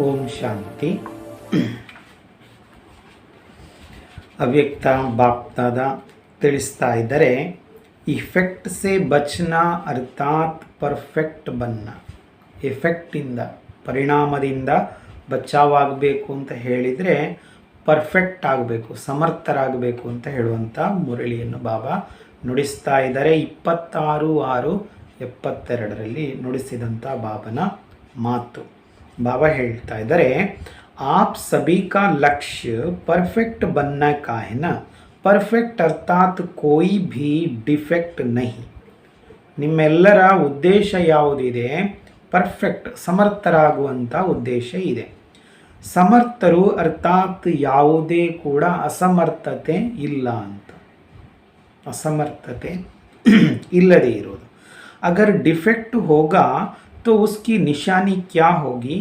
ಓಂ ಶಾಂತಿ. ಅವ್ಯಕ್ತ ಬಾಪ್ತಾದ ತಿಳಿಸ್ತಾ ಇದ್ದರೆ, ಇಫೆಕ್ಟ್ ಸೆ ಬಚ್ನಾ ಅರ್ಥಾತ್ ಪರ್ಫೆಕ್ಟ್ ಬನ್ನ. ಎಫೆಕ್ಟಿಂದ, ಪರಿಣಾಮದಿಂದ ಬಚಾವಾಗಬೇಕು ಅಂತ ಹೇಳಿದರೆ ಪರ್ಫೆಕ್ಟ್ ಆಗಬೇಕು, ಸಮರ್ಥರಾಗಬೇಕು ಅಂತ ಹೇಳುವಂಥ ಮುರಳಿಯನ್ನು ಬಾಬಾ ನುಡಿಸ್ತಾ ಇದ್ದಾರೆ. 26/6/72 ನುಡಿಸಿದಂಥ ಬಾಬನ ಮಾತು. बाबा ಹೇಳ್ತಾ ಇದ್ದಾರೆ, आप सभी का लक्ष्य परफेक्ट बनना का है ना. परफेक्ट अर्थात कोई भी डिफेक्ट नहीं. ನಿಮ್ಮೆಲ್ಲರ ಉದ್ದೇಶ ಯಾವುದಿದೆ? ಪರ್ಫೆಕ್ಟ್, ಸಮರ್ಥರಾಗುವಂಥ ಉದ್ದೇಶ ಇದೆ. ಸಮರ್ಥರು ಅರ್ಥಾತ್ ಯಾವುದೇ ಕೂಡ ಅಸಮರ್ಥತೆ ಇಲ್ಲ ಅಂತ. ಅಸಮರ್ಥತೆ ಇಲ್ಲದೆ ಇರೋದು. अगर डिफेक्ट होगा तो उसकी निशानी क्या होगी?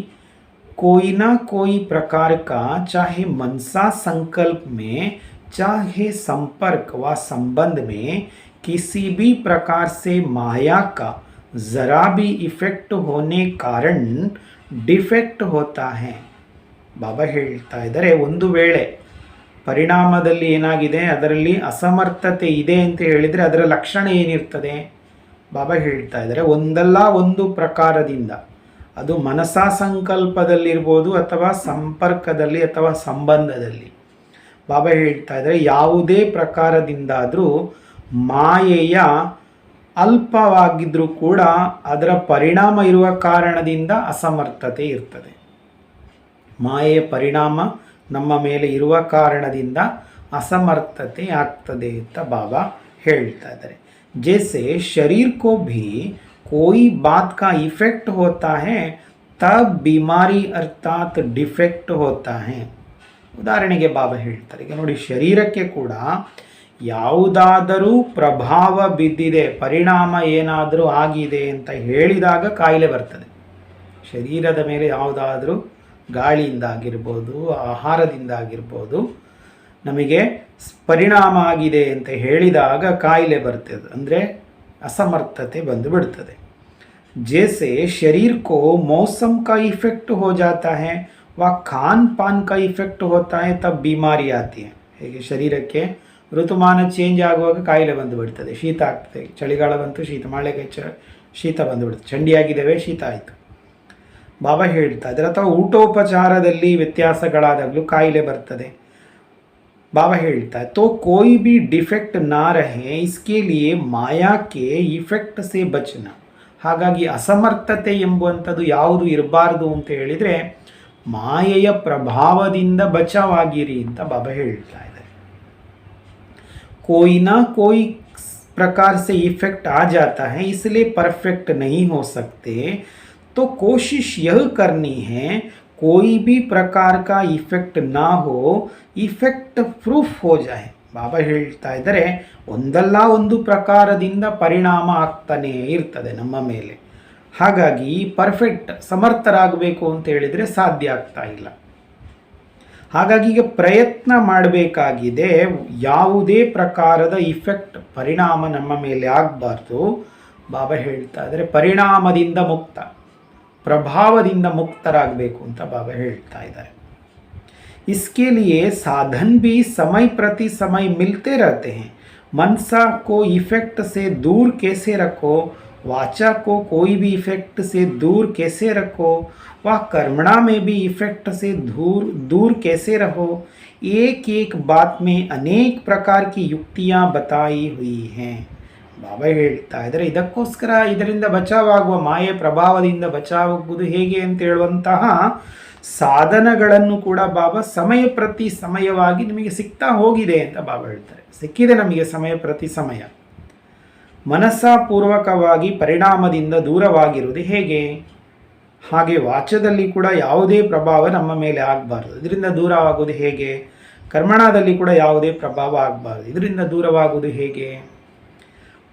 कोई ना कोई प्रकार का, चाहे मनसा संकल्प में, चाहे संपर्क व संबंध में, किसी भी प्रकार से माया का ज़रा भी इफेक्ट होने कारण डिफेक्ट होता है. ಬಾಬಾ ಹೇಳ್ತಾ ಇದ್ದಾರೆ, ಒಂದು ವೇಳೆ ಪರಿಣಾಮದಲ್ಲಿ ಏನಾಗಿದೆ, ಅದರಲ್ಲಿ ಅಸಮರ್ಥತೆ ಇದೆ ಅಂತ ಹೇಳಿದರೆ ಅದರ ಲಕ್ಷಣ ಏನಿರ್ತದೆ? ಬಾಬಾ ಹೇಳ್ತಾ ಇದ್ದಾರೆ, ಒಂದಲ್ಲ ಒಂದು ಪ್ರಕಾರದಿಂದ, ಅದು ಮನಸಾ ಸಂಕಲ್ಪದಲ್ಲಿರ್ಬೋದು ಅಥವಾ ಸಂಪರ್ಕದಲ್ಲಿ ಅಥವಾ ಸಂಬಂಧದಲ್ಲಿ. ಬಾಬಾ ಹೇಳ್ತಾ ಇದ್ದಾರೆ, ಯಾವುದೇ ಪ್ರಕಾರದಿಂದಾದರೂ ಮಾಯೆಯ ಅಲ್ಪವಾಗಿದ್ದರೂ ಕೂಡ ಅದರ ಪರಿಣಾಮ ಇರುವ ಕಾರಣದಿಂದ ಅಸಮರ್ಥತೆ ಇರ್ತದೆ. ಮಾಯೆಯ ಪರಿಣಾಮ ನಮ್ಮ ಮೇಲೆ ಇರುವ ಕಾರಣದಿಂದ ಅಸಮರ್ಥತೆ ಆಗ್ತದೆ ಅಂತ ಬಾಬಾ ಹೇಳ್ತಾ ಇದ್ದಾರೆ. जैसे शरीर को भी कोई बात का इफेक्ट होता है, तब बीमारी अर्थात डिफेक्ट होता है. ಉದಾಹರಣೆಗೆ ಬಾಬಾ ಹೇಳ್ತಾರೆ, ಈಗ ನೋಡಿ, ಶರೀರಕ್ಕೆ ಕೂಡ ಯಾವುದಾದರೂ ಪ್ರಭಾವ ಬಿದ್ದಿದೆ, ಪರಿಣಾಮ ಏನಾದರೂ ಆಗಿದೆ ಅಂತ ಹೇಳಿದಾಗ ಕಾಯಿಲೆ ಬರ್ತದೆ. ಶರೀರದ ಮೇಲೆ ಯಾವುದಾದ್ರೂ ಗಾಳಿಯಿಂದ ಆಗಿರ್ಬೋದು, ಆಹಾರದಿಂದ ಆಗಿರ್ಬೋದು, ನಮಗೆ ಪರಿಣಾಮ ಆಗಿದೆ ಅಂತ ಹೇಳಿದಾಗ ಕಾಯಿಲೆ ಬರ್ತದೆ, ಅಂದರೆ ಅಸಮರ್ಥತೆ ಬಂದು ಬಿಡ್ತದೆ. जैसे शरीर को मौसम का इफेक्ट हो जाता है व खान पान का इफेक्ट होता है, तब बीमारी आती है. ಹೇಗೆ ಶರೀರಕ್ಕೆ ಋತುಮಾನ ಚೇಂಜ್ ಆಗುವಾಗ ಕಾಯಿಲೆ ಬಂದು ಬಿಡ್ತದೆ, ಶೀತ ಆಗ್ತದೆ. ಚಳಿಗಾಲ ಬಂತು, ಶೀತ, ಮಳೆಗೆ ಶೀತ ಬಂದು ಬಿಡ್ತದೆ. ಚಂಡಿಯಾಗಿದ್ದೇವೆ, ಶೀತ ಆಯಿತು. ಬಾಬಾ ಹೇಳ್ತಾ ಇದ್ದಾರೆ, ಅಥವಾ ಊಟೋಪಚಾರದಲ್ಲಿ ವ್ಯತ್ಯಾಸಗಳಾದಾಗಲೂ ಕಾಯಿಲೆ ಬರ್ತದೆ. बाबा ಹೇಳ್ತಾ है, तो कोई भी डिफेक्ट ना रहे, इसके लिए माया के इफेक्ट से बचना. ಹಾಗಾಗಿ ಅಸಮರ್ಥತೆ ಎಂಬುವಂಥದ್ದು ಯಾವುದು ಇರಬಾರ್ದು ಅಂತ ಹೇಳಿದರೆ ಮಾಯೆಯ ಪ್ರಭಾವದಿಂದ ಬಚಾವಾಗಿರಿ ಅಂತ ಬಾಬಾ ಹೇಳ್ತಾ ಇದ್ದಾರೆ. कोई ना कोई प्रकार से इफेक्ट आ जाता है, इसलिए परफेक्ट नहीं हो सकते. तो कोशिश यह करनी है कोई भी प्रकार का इफेक्ट ना हो, इफेक्ट प्रूफ हो जाए. ಬಾಬಾ ಹೇಳ್ತಾ ಇದ್ದಾರೆ, ಒಂದಲ್ಲ ಒಂದು ಪ್ರಕಾರದಿಂದ ಪರಿಣಾಮ ಆಗ್ತಾನೇ ಇರ್ತದೆ ನಮ್ಮ ಮೇಲೆ. ಹಾಗಾಗಿ ಪರ್ಫೆಕ್ಟ್, ಸಮರ್ಥರಾಗಬೇಕು ಅಂತ ಹೇಳಿದರೆ ಸಾಧ್ಯ ಆಗ್ತಾ ಇಲ್ಲ. ಹಾಗಾಗಿ ಈಗ ಪ್ರಯತ್ನ ಮಾಡಬೇಕಾಗಿದೆ, ಯಾವುದೇ ಪ್ರಕಾರದ ಇಫೆಕ್ಟ್, ಪರಿಣಾಮ ನಮ್ಮ ಮೇಲೆ ಆಗಬಾರ್ದು. ಬಾಬಾ ಹೇಳ್ತಾ ಇದ್ದಾರೆ, ಪರಿಣಾಮದಿಂದ ಮುಕ್ತ, ಪ್ರಭಾವದಿಂದ ಮುಕ್ತರಾಗಬೇಕು ಅಂತ ಬಾಬಾ ಹೇಳ್ತಾ ಇದ್ದಾರೆ. इसके लिए साधन भी समय प्रति समय मिलते रहते हैं. मनसा को इफेक्ट से दूर कैसे रखो, वाचा को कोई भी इफेक्ट से दूर कैसे रखो, वह कर्मणा में भी इफेक्ट से दूर कैसे रहो, एक एक बात में अनेक प्रकार की युक्तियाँ बताई हुई हैं. ಬಾಬಾ ಹೇಳ್ತಾ ಇದ್ದಾರೆ, ಇದಕ್ಕೋಸ್ಕರ ಇದರಿಂದ ಬಚಾವಾಗುವ, ಮಾಯೆ ಪ್ರಭಾವದಿಂದ ಬಚಾವಾಗುವುದು ಹೇಗೆ ಅಂತ ಹೇಳುವಂತಹ ಸಾಧನಗಳನ್ನು ಕೂಡ ಬಾಬಾ ಸಮಯ ಪ್ರತಿ ಸಮಯವಾಗಿ ನಿಮಗೆ ಸಿಗ್ತಾ ಹೋಗಿದೆ ಅಂತ ಬಾಬಾ ಹೇಳ್ತಾರೆ. ಸಿಕ್ಕಿದೆ ನಮಗೆ ಸಮಯ ಪ್ರತಿ ಸಮಯ. ಮನಸ್ಸಾಪೂರ್ವಕವಾಗಿ ಪರಿಣಾಮದಿಂದ ದೂರವಾಗಿರುವುದು ಹೇಗೆ? ಹಾಗೆ ವಾಚದಲ್ಲಿ ಕೂಡ ಯಾವುದೇ ಪ್ರಭಾವ ನಮ್ಮ ಮೇಲೆ ಆಗಬಾರ್ದು, ಇದರಿಂದ ದೂರವಾಗುವುದು ಹೇಗೆ? ಕರ್ಮಣದಲ್ಲಿ ಕೂಡ ಯಾವುದೇ ಪ್ರಭಾವ ಆಗಬಾರ್ದು, ಇದರಿಂದ ದೂರವಾಗುವುದು ಹೇಗೆ?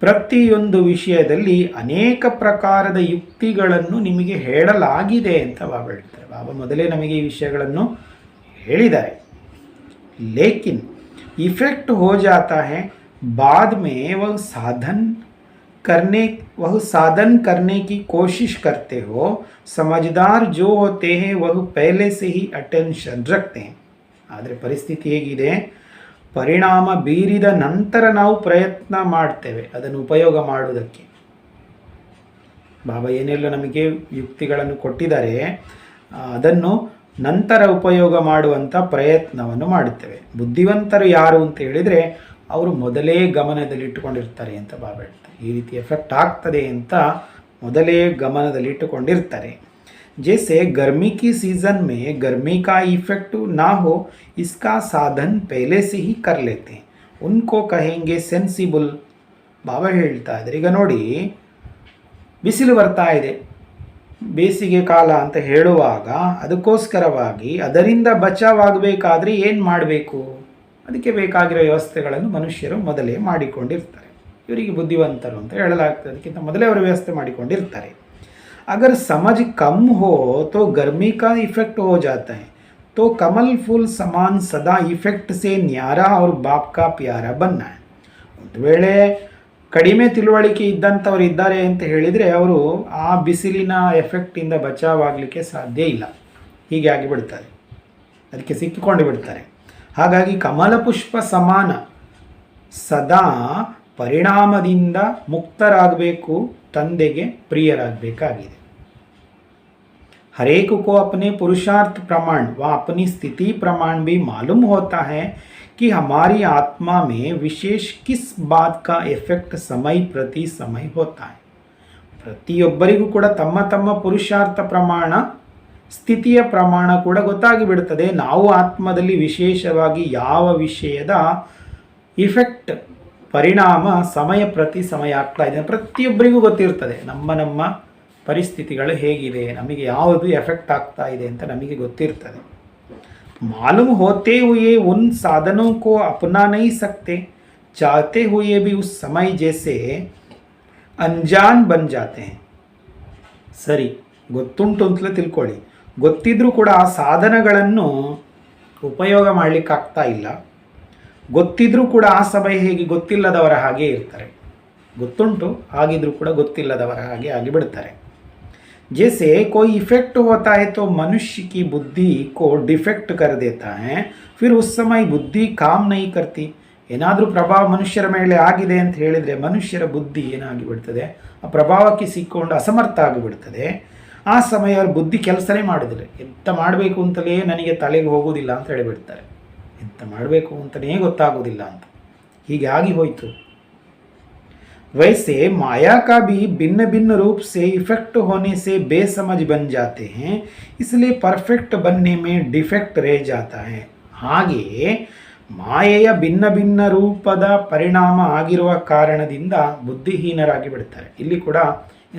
ಪ್ರತಿಯೊಂದು ವಿಷಯದಲ್ಲಿ ಅನೇಕ ಪ್ರಕಾರದ ಯುಕ್ತಿಗಳನ್ನು ನಿಮಗೆ ಹೇಳಲಾಗಿದೆ ಅಂತ ಬಾಬಾ ಹೇಳ್ತಾರೆ. ಬಾಬಾ ಮೊದಲೇ ನಮಗೆ ಈ ವಿಷಯಗಳನ್ನು ಹೇಳಿದ್ದಾರೆ. ಲೇಕಿನ್ ಇಫೆಕ್ಟ್ ಹೋ ಜಾತಾ ಹೈ, बाद में वह साधन करने वह साधन करने की कोशिश करते हो, समझदार जो होते हैं वह पहले से ही ಅಟೆನ್ಷನ್ रखते हैं. ಆದರೆ ಪರಿಸ್ಥಿತಿ ಹೇಗಿದೆ, ಪರಿಣಾಮ ಬೀರಿದ ನಂತರ ನಾವು ಪ್ರಯತ್ನ ಮಾಡ್ತೇವೆ ಅದನ್ನು ಉಪಯೋಗ ಮಾಡುವುದಕ್ಕೆ. ಬಾಬಾ ಏನೆಲ್ಲ ನಮಗೆ ಯುಕ್ತಿಗಳನ್ನು ಕೊಟ್ಟಿದ್ದಾರೆ ಅದನ್ನು ನಂತರ ಉಪಯೋಗ ಮಾಡುವಂಥ ಪ್ರಯತ್ನವನ್ನು ಮಾಡುತ್ತೇವೆ. ಬುದ್ಧಿವಂತರು ಯಾರು ಅಂತ ಹೇಳಿದರೆ ಅವರು ಮೊದಲೇ ಗಮನದಲ್ಲಿಟ್ಟುಕೊಂಡಿರ್ತಾರೆ ಅಂತ ಬಾಬಾ ಹೇಳ್ತಾರೆ. ಈ ರೀತಿ ಎಫೆಕ್ಟ್ ಆಗ್ತದೆ ಅಂತ ಮೊದಲೇ ಗಮನದಲ್ಲಿಟ್ಟುಕೊಂಡಿರ್ತಾರೆ. जैसे गर्मी की सीज़न में गर्मी का इफेक्ट ना हो इसका साधन पहले से ही कर लेते हैं, उनको कहेंगे सेंसिबल. ಬಾಬಾ ಹೇಳ್ತಾ ಇದ್ದಾರೆ, ಈಗ ನೋಡಿ ಬಿಸಿಲು ಬರ್ತಾ ಇದೆ, ಬೇಸಿಗೆ ಕಾಲ ಅಂತ ಹೇಳುವಾಗ ಅದಕ್ಕೋಸ್ಕರವಾಗಿ ಅದರಿಂದ ಬಚಾವಾಗಬೇಕಾದ್ರೆ ಏನು ಮಾಡಬೇಕು, ಅದಕ್ಕೆ ಬೇಕಾಗಿರೋ ವ್ಯವಸ್ಥೆಗಳನ್ನು ಮನುಷ್ಯರು ಮೊದಲೇ ಮಾಡಿಕೊಂಡಿರ್ತಾರೆ. ಇವರಿಗೆ ಬುದ್ಧಿವಂತರು ಅಂತ ಹೇಳಲಾಗ್ತದೆ, ಅದಕ್ಕಿಂತ ಮೊದಲೇ ಅವರು ವ್ಯವಸ್ಥೆ ಮಾಡಿಕೊಂಡಿರ್ತಾರೆ. अगर समझ कम हो तो गर्मी का इफेक्ट हो जाता है, तो कमल फूल समान सदा इफेक्ट से न्यारा और बाप का प्यारा बनना है. ಒಂದು ವೇಳೆ ಕಡಿಮೆ ತಿಳುವಳಿಕೆ ಇದ್ದಂಥವ್ರು ಇದ್ದಾರೆ ಅಂತ ಹೇಳಿದರೆ ಅವರು ಆ ಬಿಸಿಲಿನ ಎಫೆಕ್ಟಿಂದ ಬಚಾವಾಗಲಿಕ್ಕೆ ಸಾಧ್ಯ ಇಲ್ಲ, ಹೀಗೆ ಆಗಿಬಿಡ್ತಾರೆ, ಅದಕ್ಕೆ ಸಿಕ್ಕಿಕೊಂಡು ಬಿಡ್ತಾರೆ. ಹಾಗಾಗಿ ಕಮಲ ಪುಷ್ಪ ಸಮಾನ ಸದಾ ಪರಿಣಾಮದಿಂದ ಮುಕ್ತರಾಗಬೇಕು, ತಂದೆಗೆ ಪ್ರಿಯರಾಗಬೇಕಾಗಿದೆ. हर एक को अपने पुरुषार्थ प्रमाण व अपनी स्थिति प्रमाण भी मालूम होता है कि हमारी आत्मा में विशेष किस बात का इफेक्ट समय प्रति समय होता है. ಪ್ರತಿಯೊಬ್ಬರಿಗೂ ಕೂಡ ತಮ್ಮ ತಮ್ಮ ಪುರುಷಾರ್ಥ ಪ್ರಮಾಣ, ಸ್ಥಿತಿಯ ಪ್ರಮಾಣ ಕೂಡ ಗೊತ್ತಾಗಿ ಬಿಡುತ್ತದೆ. ನಾವು ಆತ್ಮದಲ್ಲಿ ವಿಶೇಷವಾಗಿ ಯಾವ ವಿಷಯದ ಇಫೆಕ್ಟ್ ಪರಿಣಾಮ ಸಮಯ ಪ್ರತಿ ಸಮಯ ಆಗ್ತಾ ಇದೆ ಪ್ರತಿಯೊಬ್ಬರಿಗೂ ಗೊತ್ತಿರ್ತದೆ. ನಮ್ಮ ಪರಿಸ್ಥಿತಿಗಳು ಹೇಗಿದೆ, ನಮಗೆ ಯಾವುದು ಎಫೆಕ್ಟ್ ಆಗ್ತಾ ಇದೆ ಅಂತ ನಮಗೆ ಗೊತ್ತಿರ್ತದೆ. मालूम होते हुए उन साधनों को अपना नहीं सकते, चाहते हुए भी उस समय जैसे अनजान बन जाते हैं. ಸರಿ, ಗೊತ್ತುಂಟು ಅಂತಲೇ ತಿಳ್ಕೊಳ್ಳಿ, ಗೊತ್ತಿದ್ರೂ ಕೂಡ ಆ ಸಾಧನಗಳನ್ನು ಉಪಯೋಗ ಮಾಡಲಿಕ್ಕಾಗ್ತಾ ಇಲ್ಲ. ಗೊತ್ತಿದ್ರೂ ಕೂಡ ಆ ಸಮಯ ಹೇಗೆ ಗೊತ್ತಿಲ್ಲದವರ ಹಾಗೆ ಇರ್ತಾರೆ. ಗೊತ್ತುಂಟು ಆಗಿದ್ರೂ ಕೂಡ ಗೊತ್ತಿಲ್ಲದವರ ಹಾಗೆ ಆಗಿಬಿಡ್ತಾರೆ. जैसे कोई इफेक्ट होता है तो मनुष्य की बुद्धि को डिफेक्ट कर देता है, फिर उस समय बुद्धि काम नहीं करती. ಏನಾದರೂ ಪ್ರಭಾವ ಮನುಷ್ಯರ ಮೇಲೆ ಆಗಿದೆ ಅಂತ ಹೇಳಿದರೆ ಮನುಷ್ಯರ ಬುದ್ಧಿ ಏನಾಗಿಬಿಡ್ತದೆ, ಆ ಪ್ರಭಾವಕ್ಕೆ ಸಿಕ್ಕೊಂಡು ಅಸಮರ್ಥ ಆಗಿಬಿಡ್ತದೆ. ಆ ಸಮಯ ಅವ್ರ ಬುದ್ಧಿ ಕೆಲಸನೇ ಮಾಡೋದಿಲ್ಲ. ಎಂತ ಮಾಡಬೇಕು ಅಂತಲೇ ನನಗೆ ತಲೆಗೆ ಹೋಗೋದಿಲ್ಲ ಅಂತ ಹೇಳಿಬಿಡ್ತಾರೆ. ಎಂತ ಮಾಡಬೇಕು ಅಂತಲೇ ಗೊತ್ತಾಗೋದಿಲ್ಲ ಅಂತ, ಹೀಗೆ ಆಗಿ ಹೋಯಿತು. वैसे माया का भी भिन्न भिन्न रूप से इफेक्ट होने से बेसमझ बन जाते हैं, इसलिए परफेक्ट बनने में डिफेक्ट रह जाता है. ಹಾಗೆಯೇ ಮಾಯೆಯ ಭಿನ್ನ ಭಿನ್ನ ರೂಪದ ಪರಿಣಾಮ ಆಗಿರುವ ಕಾರಣದಿಂದ ಬುದ್ಧಿಹೀನರಾಗಿ ಬಿಡ್ತಾರೆ. ಇಲ್ಲಿ ಕೂಡ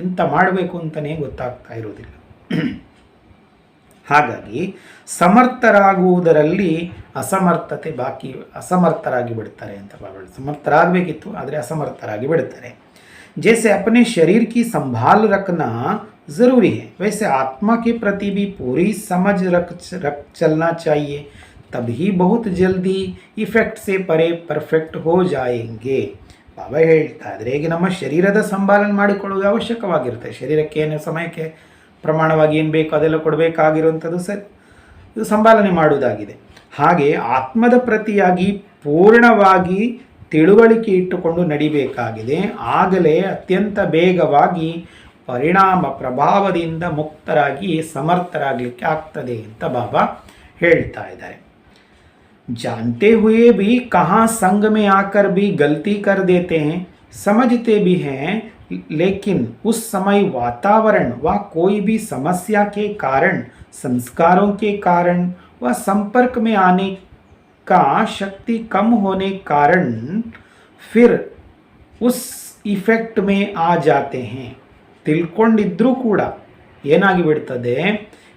ಎಂತ ಮಾಡಬೇಕು ಅಂತಲೇ ಗೊತ್ತಾಗ್ತಾ ಇರೋದಿಲ್ಲ. ಹಾಗಾಗಿ ಸಮರ್ಥರಾಗುವುದರಲ್ಲಿ ಅಸಮರ್ಥರಾಗಿ ಬಿಡ್ತಾರೆ ಅಂತ ಬಾಬಾ. ಸಮರ್ಥರಾಗಬೇಕಿತ್ತು ಆದರೆ ಅಸಮರ್ಥರಾಗಿ ಬಿಡ್ತಾರೆ. जैसे अपने शरीर की संभाल रखना ज़रूरी है, वैसे आत्मा के प्रति भी पूरी समझ रख चलना चाहिए, तभी बहुत जल्दी इफेक्ट से परे परफेक्ट हो जाएंगे. ಬಾಬಾ ಹೇಳ್ತಾ ಇದ್ದಾರೆ, ಈಗ ನಮ್ಮ ಶರೀರದ ಸಂಭಾಲನೆ ಮಾಡಿಕೊಳ್ಳುವುದು ಅವಶ್ಯಕವಾಗಿರುತ್ತೆ. ಶರೀರಕ್ಕೆ ಏನು ಸಮಯಕ್ಕೆ ಪ್ರಮಾಣವಾಗಿ ಏನು ಬೇಕು ಅದೆಲ್ಲ ಕೊಡಬೇಕಾಗಿರುವಂಥದ್ದು ಸರಿ, ಇದು ಸಂಭಾಲನೆ ಮಾಡುವುದಾಗಿದೆ. ಹಾಗೆ ಆತ್ಮದ ಪ್ರತಿಯಾಗಿ ಪೂರ್ಣವಾಗಿ ತಿಳುವಳಿಕೆ ಇಟ್ಟುಕೊಂಡು ನಡಿಬೇಕಾಗಿದೆ. ಆಗಲೇ ಅತ್ಯಂತ ಬೇಗವಾಗಿ ಪರಿಣಾಮ ಪ್ರಭಾವದಿಂದ ಮುಕ್ತರಾಗಿ ಸಮರ್ಥರಾಗಲಿಕ್ಕೆ ಆಗ್ತದೆ ಅಂತ ಬಾಬಾ ಹೇಳ್ತಾ ಇದ್ದಾರೆ. जानते हुए भी कहाँ संग में आकर भी गलती कर देते हैं, समझते भी हैं, लेकिन उस समय वातावरण व कोई भी समस्या के कारण, संस्कारों के कारण व संपर्क में आने का शक्ति कम होने कारण फिर उस इफेक्ट में आ जाते हैं. ತಿಳ್ಕೊಂಡಿದ್ರೂ ಕೂಡ ಏನಾಗಿ ಬಿಡ್ತದೆ,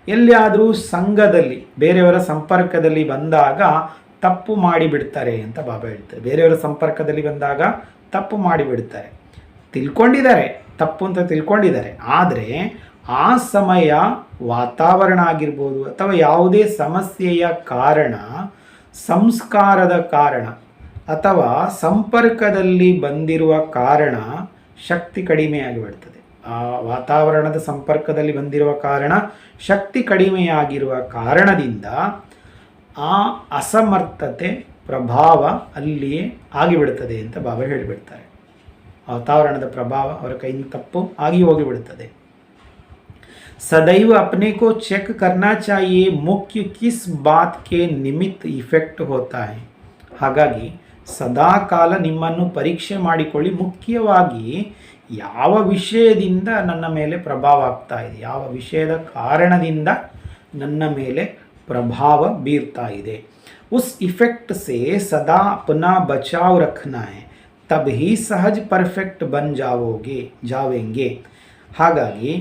ಎಲ್ಲಿಯಾದರೂ ಸಂಘದಲ್ಲಿ ಬೇರೆಯವರ ಸಂಪರ್ಕದಲ್ಲಿ ಬಂದಾಗ ತಪ್ಪು ಮಾಡಿಬಿಡ್ತಾರೆ ಅಂತ ಬಾಬಾ ಹೇಳ್ತಾರೆ. ಬೇರೆಯವರ ಸಂಪರ್ಕದಲ್ಲಿ ಬಂದಾಗ ತಪ್ಪು ಮಾಡಿಬಿಡ್ತಾರೆ. ತಿಳ್ಕೊಂಡಿದ್ದಾರೆ, ತಪ್ಪು ಅಂತ ತಿಳ್ಕೊಂಡಿದ್ದಾರೆ, ಆದರೆ ಆ ಸಮಯ ವಾತಾವರಣ ಆಗಿರ್ಬೋದು ಅಥವಾ ಯಾವುದೇ ಸಮಸ್ಯೆಯ ಕಾರಣ, ಸಂಸ್ಕಾರದ ಕಾರಣ ಅಥವಾ ಸಂಪರ್ಕದಲ್ಲಿ ಬಂದಿರುವ ಕಾರಣ ಶಕ್ತಿ ಕಡಿಮೆಯಾಗಿ ಬಿಡ್ತದೆ. ಆ ವಾತಾವರಣದ ಸಂಪರ್ಕದಲ್ಲಿ ಬಂದಿರುವ ಕಾರಣ ಶಕ್ತಿ ಕಡಿಮೆಯಾಗಿರುವ ಕಾರಣದಿಂದ ಆ ಅಸಮರ್ಥತೆ ಪ್ರಭಾವ ಅಲ್ಲಿಯೇ ಆಗಿಬಿಡ್ತದೆ ಅಂತ ಬಾಬಾ ಹೇಳಿಬಿಡ್ತಾರೆ. ವಾತಾವರಣದ ಪ್ರಭಾವ ಅವರ ಕೈಯಿಂದ ತಪ್ಪು ಆಗಿ ಹೋಗಿಬಿಡುತ್ತದೆ. सदैव अपने को चेक करना चाहिए मुख्य किस बात के निमित्त इफेक्ट होता है. ಹಾಗಾಗಿ ಸದಾ ಕಾಲ ನಿಮ್ಮನ್ನು ಪರೀಕ್ಷೆ ಮಾಡಿಕೊಳ್ಳಿ, ಮುಖ್ಯವಾಗಿ ಯಾವ ವಿಷಯದಿಂದ ನನ್ನ ಮೇಲೆ ಪ್ರಭಾವ ಆಗ್ತಾ ಇದೆ, ಯಾವ ವಿಷಯದ ಕಾರಣದಿಂದ ನನ್ನ ಮೇಲೆ ಪ್ರಭಾವ ಬೀರ್ತಾ ಇದೆ. उस इफेक्ट से सदा अपना बचाव रखना है, तब ही सहज परफेक्ट बन जावेंगे. ಹಾಗಾಗಿ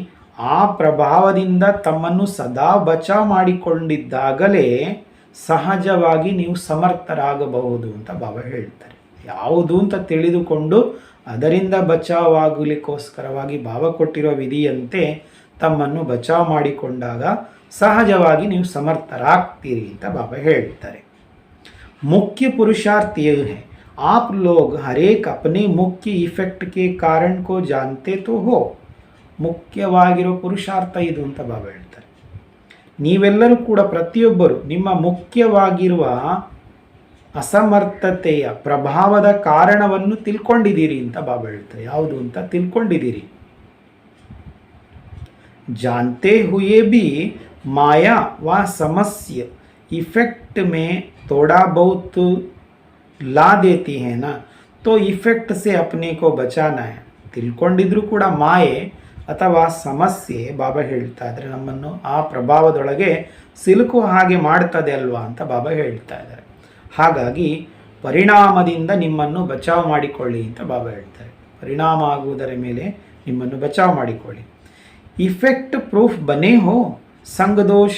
ಆ ಪ್ರಭಾವದಿಂದ ತಮ್ಮನ್ನು ಸದಾ ಬಚಾವ್ ಮಾಡಿಕೊಂಡಿದ್ದಾಗಲೇ ಸಹಜವಾಗಿ ನೀವು ಸಮರ್ಥರಾಗಬಹುದು ಅಂತ ಬಾಬಾ ಹೇಳ್ತಾರೆ. ಯಾವುದು ಅಂತ ತಿಳಿದುಕೊಂಡು ಅದರಿಂದ ಬಚಾವಾಗಲಿಕ್ಕೋಸ್ಕರವಾಗಿ ಬಾಬಾ ಕೊಟ್ಟಿರೋ ವಿಧಿಯಂತೆ ತಮ್ಮನ್ನು ಬಚಾವ್ ಮಾಡಿಕೊಂಡಾಗ ಸಹಜವಾಗಿ ನೀವು ಸಮರ್ಥರಾಗ್ತೀರಿ ಅಂತ ಬಾಬಾ ಹೇಳ್ತಾರೆ. मुख्य पुरुषार्थ ये है, आप लोग हर एक अपने मुख्य इफेक्ट के कारण को जानते तो हो. ಮುಖ್ಯವಾಗಿರೋ ಪುರುಷಾರ್ಥ ಇದು ಅಂತ ಬಾಬಾ ಹೇಳ್ತಾರೆ. ನೀವೆಲ್ಲರೂ ಕೂಡ ಪ್ರತಿಯೊಬ್ಬರು ನಿಮ್ಮ ಮುಖ್ಯವಾಗಿರುವ ಅಸಮರ್ಥತೆಯ ಪ್ರಭಾವದ ಕಾರಣವನ್ನು ತಿಳ್ಕೊಂಡಿದ್ದೀರಿ ಅಂತ ಬಾಬಾ ಹೇಳ್ತಾರೆ. ಯಾವುದು ಅಂತ ತಿಳ್ಕೊಂಡಿದ್ದೀರಿ. जानते हुए भी माया व समस्या इफेक्ट में थोड़ा बहुत ला देती है ना, तो इफेक्ट से अपने को बचाना है. ತಿಳ್ಕೊಂಡಿದ್ರು ಕೂಡ ಮಾಯೆ ಅಥವಾ ಸಮಸ್ಯೆ ಬಾಬಾ ಹೇಳ್ತಾ ಇದ್ದಾರೆ ನಮ್ಮನ್ನು ಆ ಪ್ರಭಾವದೊಳಗೆ ಸಿಲುಕು ಹಾಗೆ ಮಾಡ್ತದೆ ಅಲ್ವಾ ಅಂತ ಬಾಬಾ ಹೇಳ್ತಾ ಇದ್ದಾರೆ. ಹಾಗಾಗಿ ಪರಿಣಾಮದಿಂದ ನಿಮ್ಮನ್ನು ಬಚಾವ್ ಮಾಡಿಕೊಳ್ಳಿ ಅಂತ ಬಾಬಾ ಹೇಳ್ತಾರೆ. ಪರಿಣಾಮ ಆಗುವುದರ ಮೇಲೆ ನಿಮ್ಮನ್ನು ಬಚಾವ್ ಮಾಡಿಕೊಳ್ಳಿ. इफेक्ट प्रूफ बने हो, संग दोष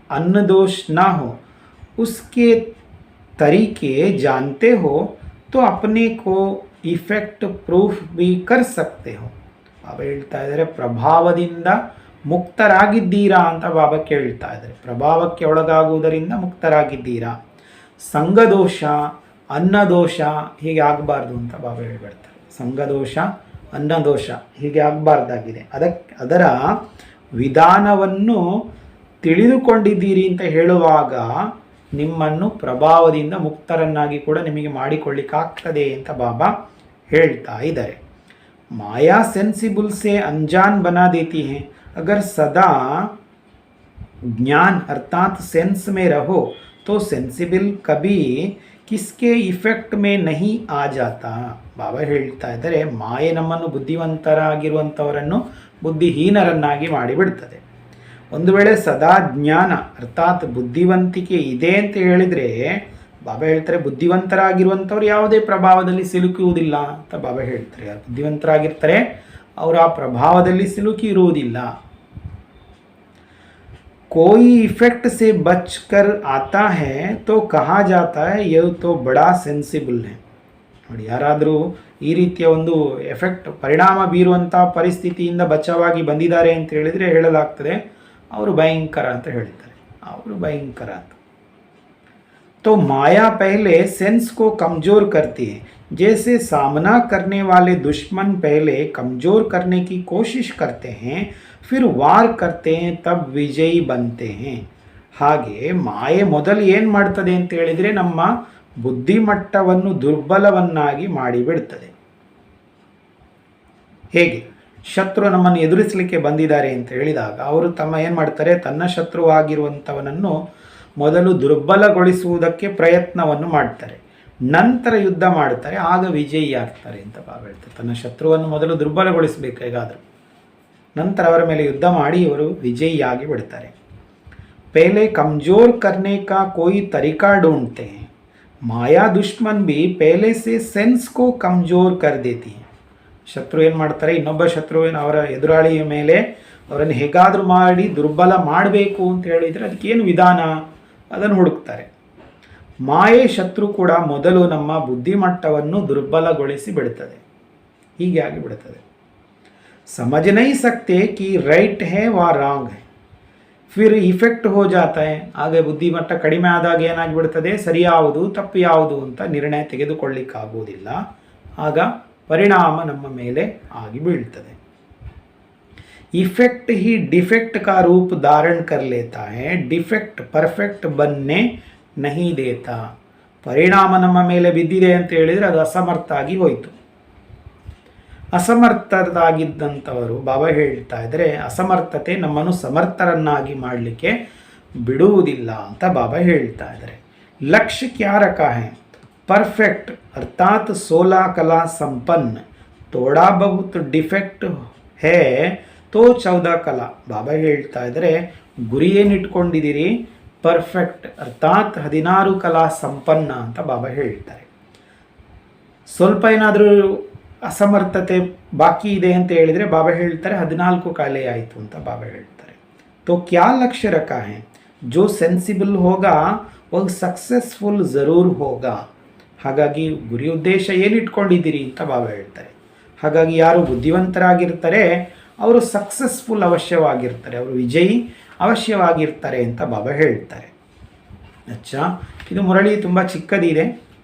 अन्न दोष ना हो, उसके तरीके जानते हो तो अपने को इफेक्ट प्रूफ भी कर सकते हो. ಬಾಬಾ ಹೇಳ್ತಾ ಇದ್ದಾರೆ ಪ್ರಭಾವದಿಂದ ಮುಕ್ತರಾಗಿದ್ದೀರಾ ಅಂತ ಬಾಬಾ ಕೇಳ್ತಾ ಇದ್ದಾರೆ. ಪ್ರಭಾವಕ್ಕೆ ಒಳಗಾಗುವುದರಿಂದ ಮುಕ್ತರಾಗಿದ್ದೀರಾ. ಸಂಘದೋಷ ಅನ್ನದೋಷ ಹೀಗೆ ಆಗಬಾರ್ದು ಅಂತ ಬಾಬಾ ಹೇಳ್ಬಿಡ್ತಾರೆ. ಸಂಘದೋಷ ಅನ್ನದೋಷ ಹೀಗೆ ಆಗಬಾರ್ದಾಗಿದೆ. ಅದರ ವಿಧಾನವನ್ನು ತಿಳಿದುಕೊಂಡಿದ್ದೀರಿ ಅಂತ ಹೇಳುವಾಗ ನಿಮ್ಮನ್ನು ಪ್ರಭಾವದಿಂದ ಮುಕ್ತರನ್ನಾಗಿ ಕೂಡ ನಿಮಗೆ ಮಾಡಿಕೊಳ್ಳಿಕ್ಕಾಗ್ತದೆ ಅಂತ ಬಾಬಾ ಹೇಳ್ತಾ ಇದ್ದಾರೆ. माया सेंसिबल से अनजान बना देती है. अगर सदा ज्ञान अर्थात सेंस में रहो तो सेंसिबल कभी किसके इफेक्ट में नहीं आ जाता. ಬಾಬಾ ಹೇಳ್ತಾ ಇದ್ದಾರೆ ಮಾಯೆ ನಮ್ಮನ್ನು ಬುದ್ಧಿವಂತರಾಗಿರುವಂಥವರನ್ನು ಬುದ್ಧಿಹೀನರನ್ನಾಗಿ ಮಾಡಿಬಿಡ್ತದೆ. ಒಂದು ವೇಳೆ ಸದಾ ಜ್ಞಾನ ಅರ್ಥಾತ್ ಬುದ್ಧಿವಂತಿಕೆ ಇದೆ ಅಂತ ಹೇಳಿದರೆ ಬಾಬಾ ಹೇಳ್ತಾರೆ ಬುದ್ಧಿವಂತರಾಗಿರುವಂಥವ್ರು ಯಾವುದೇ ಪ್ರಭಾವದಲ್ಲಿ ಸಿಲುಕುವುದಿಲ್ಲ ಅಂತ ಬಾಬಾ ಹೇಳ್ತಾರೆ. ಯಾರು ಬುದ್ಧಿವಂತರಾಗಿರ್ತಾರೆ ಅವರು ಆ ಪ್ರಭಾವದಲ್ಲಿ ಸಿಲುಕಿ ಇರುವುದಿಲ್ಲ. कोई इफेक्ट से बचकर आता है तो कहा जाता है यह तो बड़ा सेंसिबल है. ನೋಡಿ, ಯಾರಾದರೂ ಈ ರೀತಿಯ ಒಂದು ಎಫೆಕ್ಟ್ ಪರಿಣಾಮ ಬೀರುವಂಥ ಪರಿಸ್ಥಿತಿಯಿಂದ ಬಚಾವಾಗಿ ಬಂದಿದ್ದಾರೆ ಅಂತ ಹೇಳಿದರೆ ಹೇಳಲಾಗ್ತದೆ ಅವರು ಭಯಂಕರ ಅಂತ ಹೇಳ್ತಾರೆ. ಅವರು ಭಯಂಕರ ಅಂತ. तो माया पहले सेंस को कमज़ोर करती है. जैसे सामना करने वाले दुश्मन पहले कमज़ोर करने की कोशिश करते हैं, फिर वार करते हैं, तब विजयी बनते हैं. ಹಾಗೆ ಮಾಯೆ ಮೊದಲು ಏನು ಮಾಡ್ತದೆ ಅಂತ ಹೇಳಿದರೆ ನಮ್ಮ ಬುದ್ಧಿಮಟ್ಟವನ್ನು ದುರ್ಬಲವನ್ನಾಗಿ ಮಾಡಿಬಿಡ್ತದೆ. ಹೇಗೆ ಶತ್ರು ನಮ್ಮನ್ನು ಎದುರಿಸಲಿಕ್ಕೆ ಬಂದಿದ್ದಾರೆ ಅಂತ ಹೇಳಿದಾಗ ಅವರು ಏನು ಮಾಡ್ತಾರೆ, ತನ್ನ ಶತ್ರುವಾಗಿರುವಂಥವನನ್ನು ಮೊದಲು ದುರ್ಬಲಗೊಳಿಸುವುದಕ್ಕೆ ಪ್ರಯತ್ನವನ್ನು ಮಾಡ್ತಾರೆ, ನಂತರ ಯುದ್ಧ ಮಾಡ್ತಾರೆ, ಆಗ ವಿಜಯಿ ಆಗ್ತಾರೆ ಅಂತ ಬಾಬಾ ಹೇಳ್ತಾರೆ. ತನ್ನ ಶತ್ರುವನ್ನು ಮೊದಲು ದುರ್ಬಲಗೊಳಿಸಬೇಕು ಹೇಗಾದರೂ, ನಂತರ ಅವರ ಮೇಲೆ ಯುದ್ಧ ಮಾಡಿ ಇವರು ವಿಜಯಿಯಾಗಿ ಬಿಡ್ತಾರೆ. ಪಹಲೆ ಕಮ್ಜೋರ್ ಕರ್ನೆ ಕಾ ಕೋಯಿ ತರೀಕಾ ढूंढते हैं. ಮಾಯಾ ದುಶ್ಮನ್ ಬಿ ಪಹಲೆ ಸೆ ಸೆನ್ಸ್ ಕೋ ಕಮ್ಜೋರ್ ಕರ್ ದೇತಿ है. ಶತ್ರು ಏನು ಮಾಡ್ತಾರೆ, ಇನ್ನೊಬ್ಬ ಶತ್ರುವಿನ ಅವರ ಎದುರಾಳಿಯ ಮೇಲೆ ಅವರನ್ನು ಹೇಗಾದರೂ ಮಾಡಿ ದುರ್ಬಲ ಮಾಡಬೇಕು ಅಂತ ಹೇಳಿದರೆ ಅದಕ್ಕೇನು ವಿಧಾನ ಅದನ್ನು ಹುಡುಕ್ತಾರೆ. ಮಾಯೆ ಶತ್ರು ಕೂಡ ಮೊದಲು ನಮ್ಮ ಬುದ್ಧಿಮಟ್ಟವನ್ನು ದುರ್ಬಲಗೊಳಿಸಿ ಬಿಡುತ್ತದೆ. ಹೀಗೆ ಆಗಿ ಬಿಡುತ್ತದೆ. समझ नहीं सकते कि राइट है व रांग है, फिर इफेक्ट हो जाता है. ಹಾಗೆ ಬುದ್ಧಿಮಟ್ಟ ಕಡಿಮೆ ಆದಾಗ ಏನಾಗಿಬಿಡ್ತದೆ, ಸರಿ ಯಾವುದು ತಪ್ಪು ಯಾವುದು ಅಂತ ನಿರ್ಣಯ ತೆಗೆದುಕೊಳ್ಳಿಕ್ಕಾಗುವುದಿಲ್ಲ. ಆಗ ಪರಿಣಾಮ ನಮ್ಮ ಮೇಲೆ ಆಗಿ ಬೀಳ್ತದೆ. इफेक्ट ही डिफेक्ट का रूप धारण कर लेता है, डिफेक्ट परफेक्ट बनने नहीं देता. ಪರಿಣಾಮ ನಮ್ಮ ಮೇಲೆ ಬಿದ್ದಿದೆ ಅಂತ ಹೇಳಿದರೆ ಅದು ಅಸಮರ್ಥ ಆಗಿ ಹೋಯಿತು. ಅಸಮರ್ಥರಾಗಿದ್ದಂಥವರು ಬಾಬಾ ಹೇಳ್ತಾ ಇದ್ದಾರೆ, ಅಸಮರ್ಥತೆ ನಮ್ಮನ್ನು ಸಮರ್ಥರನ್ನಾಗಿ ಮಾಡಲಿಕ್ಕೆ ಬಿಡುವುದಿಲ್ಲ ಅಂತ ಬಾಬಾ ಹೇಳ್ತಾ ಇದ್ದಾರೆ. ಲಕ್ಷ್ಯ ಕ್ಯಾ ರಖಾ ಹೈ? परफेक्ट अर्थात 16 कला संपन्न, थोड़ा बहुत डिफेक्ट है तो 14 कला. ಬಾಬಾ ಹೇಳ್ತಾ ಇದ್ದಾರೆ, ಗುರಿ ಏನಿಟ್ಕೊಂಡಿದ್ದೀರಿ? ಪರ್ಫೆಕ್ಟ್ ಅರ್ಥಾತ್ 16 ಕಲಾ ಸಂಪನ್ನ ಅಂತ ಬಾಬಾ ಹೇಳ್ತಾರೆ. ಸ್ವಲ್ಪ ಏನಾದರೂ ಅಸಮರ್ಥತೆ ಬಾಕಿ ಇದೆ ಅಂತ ಹೇಳಿದರೆ ಬಾಬಾ ಹೇಳ್ತಾರೆ 14 ಕಲೆ ಆಯಿತು ಅಂತ ಬಾಬಾ ಹೇಳ್ತಾರೆ. तो क्या लक्ष्य रखा है? जो सेंसिबल होगा वो सक्सेसफुल ज़रूर होगा. ಹಾಗಾಗಿ ಗುರಿ ಉದ್ದೇಶ ಏನಿಟ್ಕೊಂಡಿದ್ದೀರಿ ಅಂತ ಬಾಬಾ ಹೇಳ್ತಾರೆ. ಹಾಗಾಗಿ ಯಾರು ಬುದ್ಧಿವಂತರಾಗಿರ್ತಾರೆ ಅವರು ಸಕ್ಸಸ್ಫುಲ್ ಅವಶ್ಯವಾಗಿರ್ತಾರೆ, ಅವರು ವಿಜಯಿ ಅವಶ್ಯವಾಗಿರ್ತಾರೆ ಅಂತ ಬಾಬಾ ಹೇಳ್ತಾರೆ. ಇದು ಮುರಳಿ ತುಂಬ ಚಿಕ್ಕದಿದೆ,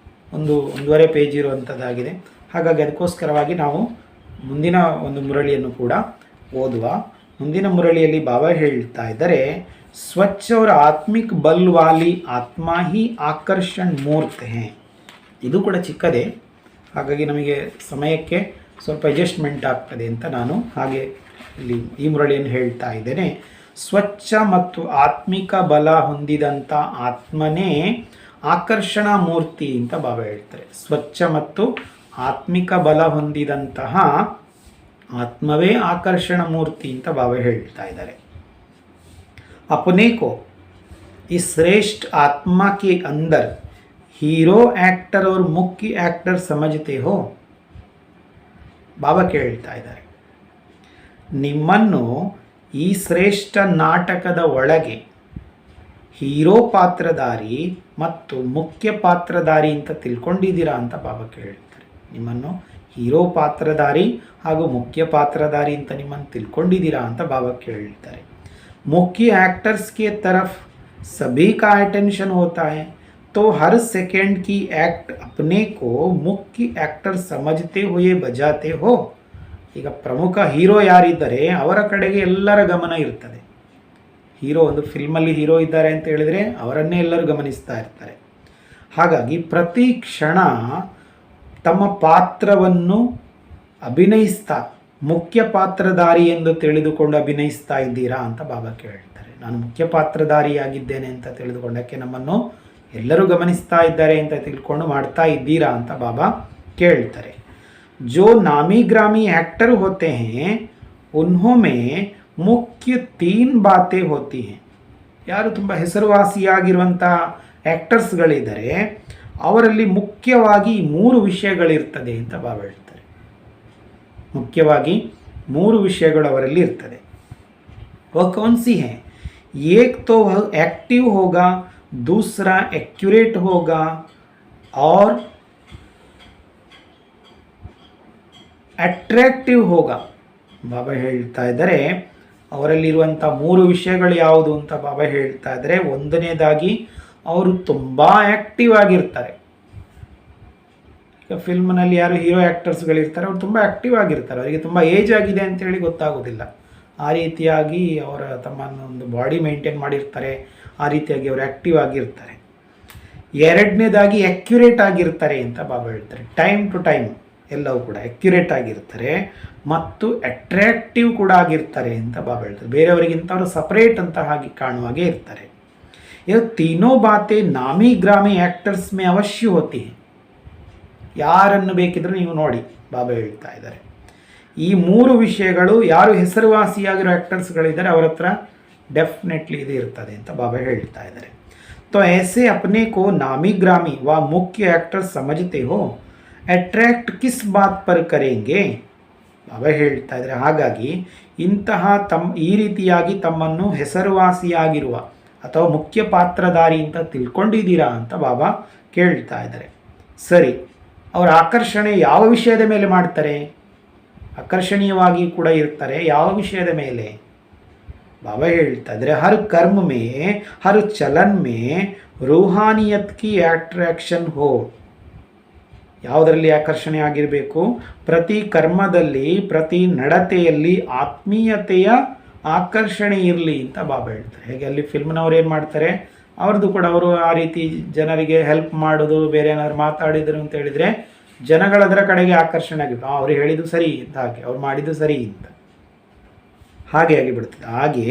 1.5 ಪೇಜ್ ಇರುವಂಥದ್ದಾಗಿದೆ. ಹಾಗಾಗಿ ಅದಕ್ಕೋಸ್ಕರವಾಗಿ ನಾವು ಮುಂದಿನ ಒಂದು ಮುರಳಿಯನ್ನು ಕೂಡ ಓದುವ. ಮುಂದಿನ ಮುರಳಿಯಲ್ಲಿ ಬಾಬಾ ಹೇಳ್ತಾ ಇದ್ದಾರೆ, ಸ್ವಚ್ಛ और आत्मिक बल वाली आत्मा ही आकर्षण मूर्त है. ಇದು ಕೂಡ ಚಿಕ್ಕದೇ, ಹಾಗಾಗಿ ನಮಗೆ ಸಮಯಕ್ಕೆ ಸ್ವಲ್ಪ ಅಡ್ಜಸ್ಟ್ಮೆಂಟ್ ಆಗ್ತದೆ ಅಂತ ನಾನು ಹಾಗೆ ಇಲ್ಲಿ ಈ ಮುರಳಿಯನ್ನು ಹೇಳ್ತಾ ಇದ್ದೇನೆ. ಸ್ವಚ್ಛ ಮತ್ತು ಆತ್ಮಿಕ ಬಲ ಹೊಂದಿದಂಥ ಆತ್ಮನೇ ಆಕರ್ಷಣ ಮೂರ್ತಿ ಅಂತ ಬಾಬಾ ಹೇಳ್ತಾರೆ. ಸ್ವಚ್ಛ ಮತ್ತು ಆತ್ಮಿಕ ಬಲ ಹೊಂದಿದಂತಹ ಆತ್ಮವೇ ಆಕರ್ಷಣ ಮೂರ್ತಿ ಅಂತ ಬಾಬಾ ಹೇಳ್ತಾ ಇದ್ದಾರೆ. अपने को इस श्रेष्ठ आत्मा के अंदर हीरो एक्टर और मुख्य एक्टर समझते हो? ಬಾಬಾ ಕೇಳ್ತಾ ಇದ್ದಾರೆ, ನಿಮ್ಮನ್ನು ಈ ಶ್ರೇಷ್ಠ ನಾಟಕದ ಒಳಗೆ ಹೀರೋ ಪಾತ್ರಧಾರಿ ಮತ್ತು ಮುಖ್ಯ ಪಾತ್ರಧಾರಿ ಅಂತ ತಿಳ್ಕೊಂಡಿದ್ದೀರಾ ಅಂತ ಬಾಬಾ ಕೇಳ್ತಾರೆ. ನಿಮ್ಮನ್ನು ಹೀರೋ ಪಾತ್ರಧಾರಿ ಹಾಗೂ ಮುಖ್ಯ ಪಾತ್ರಧಾರಿ ಅಂತ ನಿಮ್ಮನ್ನು ತಿಳ್ಕೊಂಡಿದ್ದೀರಾ ಅಂತ ಬಾಬಾ ಕೇಳ್ತಾರೆ. मुख्य एक्टर्स के तरफ सभी का अटेंशन होता है, तो हर सेकंड की एक्ट अपने को मुख्य एक्टर समझते हुए बजाते हो. ಈಗ ಪ್ರಮುಖ ಹೀರೋ ಯಾರಿದ್ದಾರೆ ಅವರ ಕಡೆಗೆ ಎಲ್ಲರ ಗಮನ ಇರ್ತದೆ. ಹೀರೋ ಒಂದು ಫಿಲ್ಮಲ್ಲಿ ಹೀರೋ ಇದ್ದಾರೆ ಅಂತ ಹೇಳಿದರೆ ಅವರನ್ನೇ ಎಲ್ಲರೂ ಗಮನಿಸ್ತಾ ಇರ್ತಾರೆ. ಹಾಗಾಗಿ ಪ್ರತಿ ಕ್ಷಣ ತಮ್ಮ ಪಾತ್ರವನ್ನು ಅಭಿನಯಿಸ್ತಾ ಮುಖ್ಯ ಪಾತ್ರಧಾರಿ ಎಂದು ತಿಳಿದುಕೊಂಡು ಅಭಿನಯಿಸ್ತಾ ಇದ್ದೀರಾ ಅಂತ ಬಾಬಾ ಕೇಳ್ತಾರೆ. ನಾನು ಮುಖ್ಯ ಪಾತ್ರಧಾರಿಯಾಗಿದ್ದೇನೆ ಅಂತ ತಿಳಿದುಕೊಂಡಕ್ಕೆ ನಮ್ಮನ್ನು ಎಲ್ಲರೂ ಗಮನಿಸ್ತಾ ಇದ್ದಾರೆ ಅಂತ ತಿಳ್ಕೊಂಡು ಮಾಡ್ತಾ ಇದ್ದೀರಾ ಅಂತ ಬಾಬಾ ಕೇಳ್ತಾರೆ. जो नामी ग्रामी एक्टर होते हैं उन्होंने मुख्य 3 बातें होती हैं. ಯಾರು ತುಂಬ ಹೆಸರುವಾಸಿಯಾಗಿರುವಂಥ ಆ್ಯಕ್ಟರ್ಸ್ಗಳಿದ್ದಾರೆ ಅವರಲ್ಲಿ ಮುಖ್ಯವಾಗಿ 3 ವಿಷಯಗಳಿರ್ತದೆ ಅಂತ ಬಾಬಾ ಹೇಳ್ತಾರೆ. ಮುಖ್ಯವಾಗಿ 3 ವಿಷಯಗಳು ಅವರಲ್ಲಿ ಇರ್ತದೆ. वह कौन सी है? एक तो वह एक्टिव होगा, दूसरा एक्यूरेट होगा और ಅಟ್ರಾಕ್ಟಿವ್ ಹೋಗ. ಬಾಬಾ ಹೇಳ್ತಾ ಇದ್ದಾರೆ ಅವರಲ್ಲಿರುವಂಥ 3 ವಿಷಯಗಳು ಯಾವುದು ಅಂತ ಬಾಬಾ ಹೇಳ್ತಾ ಇದ್ದಾರೆ. ಒಂದನೇದಾಗಿ ಅವರು ತುಂಬ ಆ್ಯಕ್ಟಿವ್ ಆಗಿರ್ತಾರೆ. ಈಗ ಫಿಲ್ಮ್ನಲ್ಲಿ ಯಾರು ಹೀರೋ ಆ್ಯಕ್ಟರ್ಸ್ಗಳಿರ್ತಾರೆ ಅವರು ತುಂಬ ಆ್ಯಕ್ಟಿವ್ ಆಗಿರ್ತಾರೆ. ಅವರಿಗೆ ತುಂಬ ಏಜ್ ಆಗಿದೆ ಅಂತೇಳಿ ಗೊತ್ತಾಗೋದಿಲ್ಲ. ಆ ರೀತಿಯಾಗಿ ಅವರ ತಮ್ಮನ್ನು ಒಂದು ಬಾಡಿ ಮೇಂಟೈನ್ ಮಾಡಿರ್ತಾರೆ. ಆ ರೀತಿಯಾಗಿ ಅವರು ಆ್ಯಕ್ಟಿವ್ ಆಗಿರ್ತಾರೆ. ಎರಡನೇದಾಗಿ ಅಕ್ಯುರೇಟ್ ಆಗಿರ್ತಾರೆ ಅಂತ ಬಾಬಾ ಹೇಳ್ತಾರೆ. ಟೈಮ್ ಟು ಟೈಮ್ ಎಲ್ಲವೂ ಕೂಡ ಅಕ್ಯುರೇಟ್ ಆಗಿರ್ತಾರೆ ಮತ್ತು ಅಟ್ರಾಕ್ಟಿವ್ ಕೂಡ ಆಗಿರ್ತಾರೆ ಅಂತ ಬಾಬಾ ಹೇಳ್ತಾರೆ. ಬೇರೆಯವರಿಗಿಂತ ಅವರು ಸಪ್ರೇಟ್ ಅಂತ ಹಾಗೆ ಕಾಣುವಾಗೆ ಇರ್ತಾರೆ. ಇದು ತೀನೋ ಬಾತೆ ನಾಮಿ ಗ್ರಾಮಿ ಆ್ಯಕ್ಟರ್ಸ್ ಮೇ ಅವಶ್ಯ ಹೋತಿ. ಯಾರನ್ನು ಬೇಕಿದ್ರೂ ನೀವು ನೋಡಿ ಬಾಬಾ ಹೇಳ್ತಾ ಇದ್ದಾರೆ. ಈ 3 ವಿಷಯಗಳು ಯಾರು ಹೆಸರುವಾಸಿಯಾಗಿರೋ ಆ್ಯಕ್ಟರ್ಸ್ಗಳಿದ್ದಾರೆ ಅವರ ಹತ್ರ ಡೆಫಿನೆಟ್ಲಿ ಇದು ಇರ್ತದೆ ಅಂತ ಬಾಬಾ ಹೇಳ್ತಾ ಇದ್ದಾರೆ. तो ऐसे अपने को नामी ग्रामी व मुख्य एक्टर समझते हो, ಅಟ್ರ್ಯಾಕ್ಟ್ ಕಿಸ್ ಬಾತ್ ಪರ್ ಕರೆಂಗೆ. ಬಾಬಾ ಹೇಳ್ತಾ ಇದ್ದಾರೆ ಹಾಗಾಗಿ ಇಂತಹ ಈ ರೀತಿಯಾಗಿ ತಮ್ಮನ್ನು ಹೆಸರುವಾಸಿಯಾಗಿರುವ ಅಥವಾ ಮುಖ್ಯ ಪಾತ್ರಧಾರಿ ಅಂತ ತಿಳ್ಕೊಂಡಿದ್ದೀರಾ ಅಂತ ಬಾಬಾ ಕೇಳ್ತಾ ಇದ್ದಾರೆ. ಸರಿ, ಅವರ ಆಕರ್ಷಣೆ ಯಾವ ವಿಷಯದ ಮೇಲೆ ಮಾಡ್ತಾರೆ? ಆಕರ್ಷಣೀಯವಾಗಿ ಕೂಡ ಇರ್ತಾರೆ. ಯಾವ ವಿಷಯದ ಮೇಲೆ? ಬಾಬಾ ಹೇಳ್ತಾ ಇದ್ದಾರೆ ಹರ್ ಕರ್ಮ ಮೇ ಹರ್ ಚಲನ್ ಮೇ ರೂಹಾನಿಯತ್ ಕಿ ಅಟ್ರಾಕ್ಷನ್ ಹೋ. ಯಾವುದರಲ್ಲಿ ಆಕರ್ಷಣೆ ಆಗಿರಬೇಕು? ಪ್ರತಿ ಕರ್ಮದಲ್ಲಿ, ಪ್ರತಿ ನಡತೆಯಲ್ಲಿ ಆತ್ಮೀಯತೆಯ ಆಕರ್ಷಣೆ ಇರಲಿ ಅಂತ ಬಾಬಾ ಹೇಳ್ತಾರೆ. ಹೇಗೆ ಅಲ್ಲಿ ಫಿಲ್ಮ್ನವ್ರು ಏನು ಮಾಡ್ತಾರೆ, ಅವ್ರದ್ದು ಕೂಡ ಅವರು ಆ ರೀತಿ ಜನರಿಗೆ ಹೆಲ್ಪ್ ಮಾಡೋದು, ಬೇರೆ ಏನಾದ್ರು ಮಾತಾಡಿದರು ಅಂತ ಹೇಳಿದರೆ ಜನಗಳದರ ಕಡೆಗೆ ಆಕರ್ಷಣೆ ಆಗಿಬಿಟ್ಟು ಅವ್ರು ಹೇಳಿದ್ದು ಸರಿ ಅಂತ, ಹಾಗೆ ಅವ್ರು ಮಾಡಿದ್ದು ಸರಿ ಅಂತ ಹಾಗೆ ಆಗಿಬಿಡ್ತದೆ. ಹಾಗೆ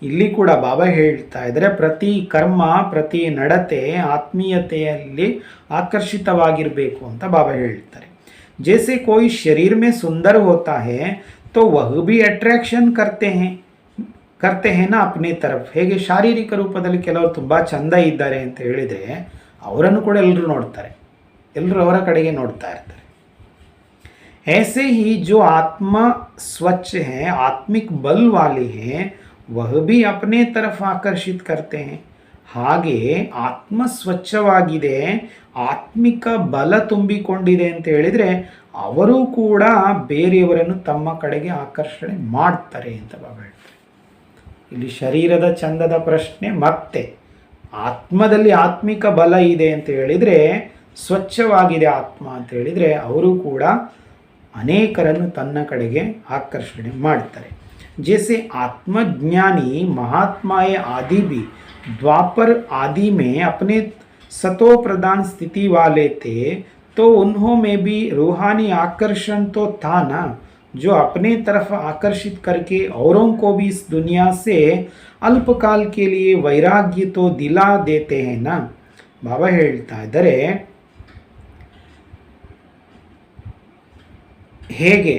ಇಲ್ಲಿ ಕೂಡ ಬಾಬಾ ಹೇಳ್ತಾ ಇದ್ದಾರೆ, ಪ್ರತಿ ಕರ್ಮ, ಪ್ರತಿ ನಡತೆ ಆತ್ಮೀಯತೆಯಲ್ಲಿ ಆಕರ್ಷಿತವಾಗಿರಬೇಕು ಅಂತ ಬಾಬಾ ಹೇಳ್ತಾರೆ. ಜैसे कोई शरीर में सुंदर होता है तो वह भी अट्रैक्शन करते हैं ना अपने तरफ. ಹೇಗೆ ಶಾರೀರಿಕ ರೂಪದಲ್ಲಿ ಕೆಲವರು ತುಂಬ ಚಂದ ಇದ್ದಾರೆ ಅಂತ ಹೇಳಿದರೆ ಅವರನ್ನು ಕೂಡ ಎಲ್ಲರೂ ನೋಡ್ತಾರೆ, ಎಲ್ಲರೂ ಅವರ ಕಡೆಗೆ ನೋಡ್ತಾ ಇರ್ತಾರೆ. ऐसे ही जो आत्मा स्वच्छ है, आत्मिक बल वाले हैं, वह भी अपने तरफ आकर्षित करते हैं. ಹಾಗೆ ಆತ್ಮ ಸ್ವಚ್ಛವಾಗಿದೆ, ಆತ್ಮಿಕ ಬಲ ತುಂಬಿಕೊಂಡಿದೆ ಅಂತ ಹೇಳಿದರೆ ಅವರು ಕೂಡ ಬೇರೆಯವರನ್ನು ತಮ್ಮ ಕಡೆಗೆ ಆಕರ್ಷಣೆ ಮಾಡ್ತಾರೆ ಅಂತ ಬಾಬಾ ಹೇಳ್ತಾರೆ. ಇಲ್ಲಿ ಶರೀರದ ಚಂದದ ಪ್ರಶ್ನೆ ಮತ್ತೆ ಆತ್ಮದಲ್ಲಿ ಆತ್ಮಿಕ ಬಲ ಇದೆ ಅಂತ ಹೇಳಿದರೆ, ಸ್ವಚ್ಛವಾಗಿದೆ ಆತ್ಮ ಅಂತ ಹೇಳಿದರೆ ಅವರು ಕೂಡ ಅನೇಕರನ್ನು ತನ್ನ ಕಡೆಗೆ ಆಕರ್ಷಣೆ ಮಾಡ್ತಾರೆ. जैसे आत्मज्ञानी महात्माए आदि भी द्वापर आदि में अपने सतो प्रधान स्थिति वाले थे, तो उन्हों में भी रूहानी आकर्षण तो था ना, जो अपने तरफ आकर्षित करके औरों को भी इस दुनिया से अल्पकाल के लिए वैराग्य तो दिला देते हैं ना. बाबा ಹೇಳ್ತಾ ಇದ್ದಾರೆ, ಹೇಗೆ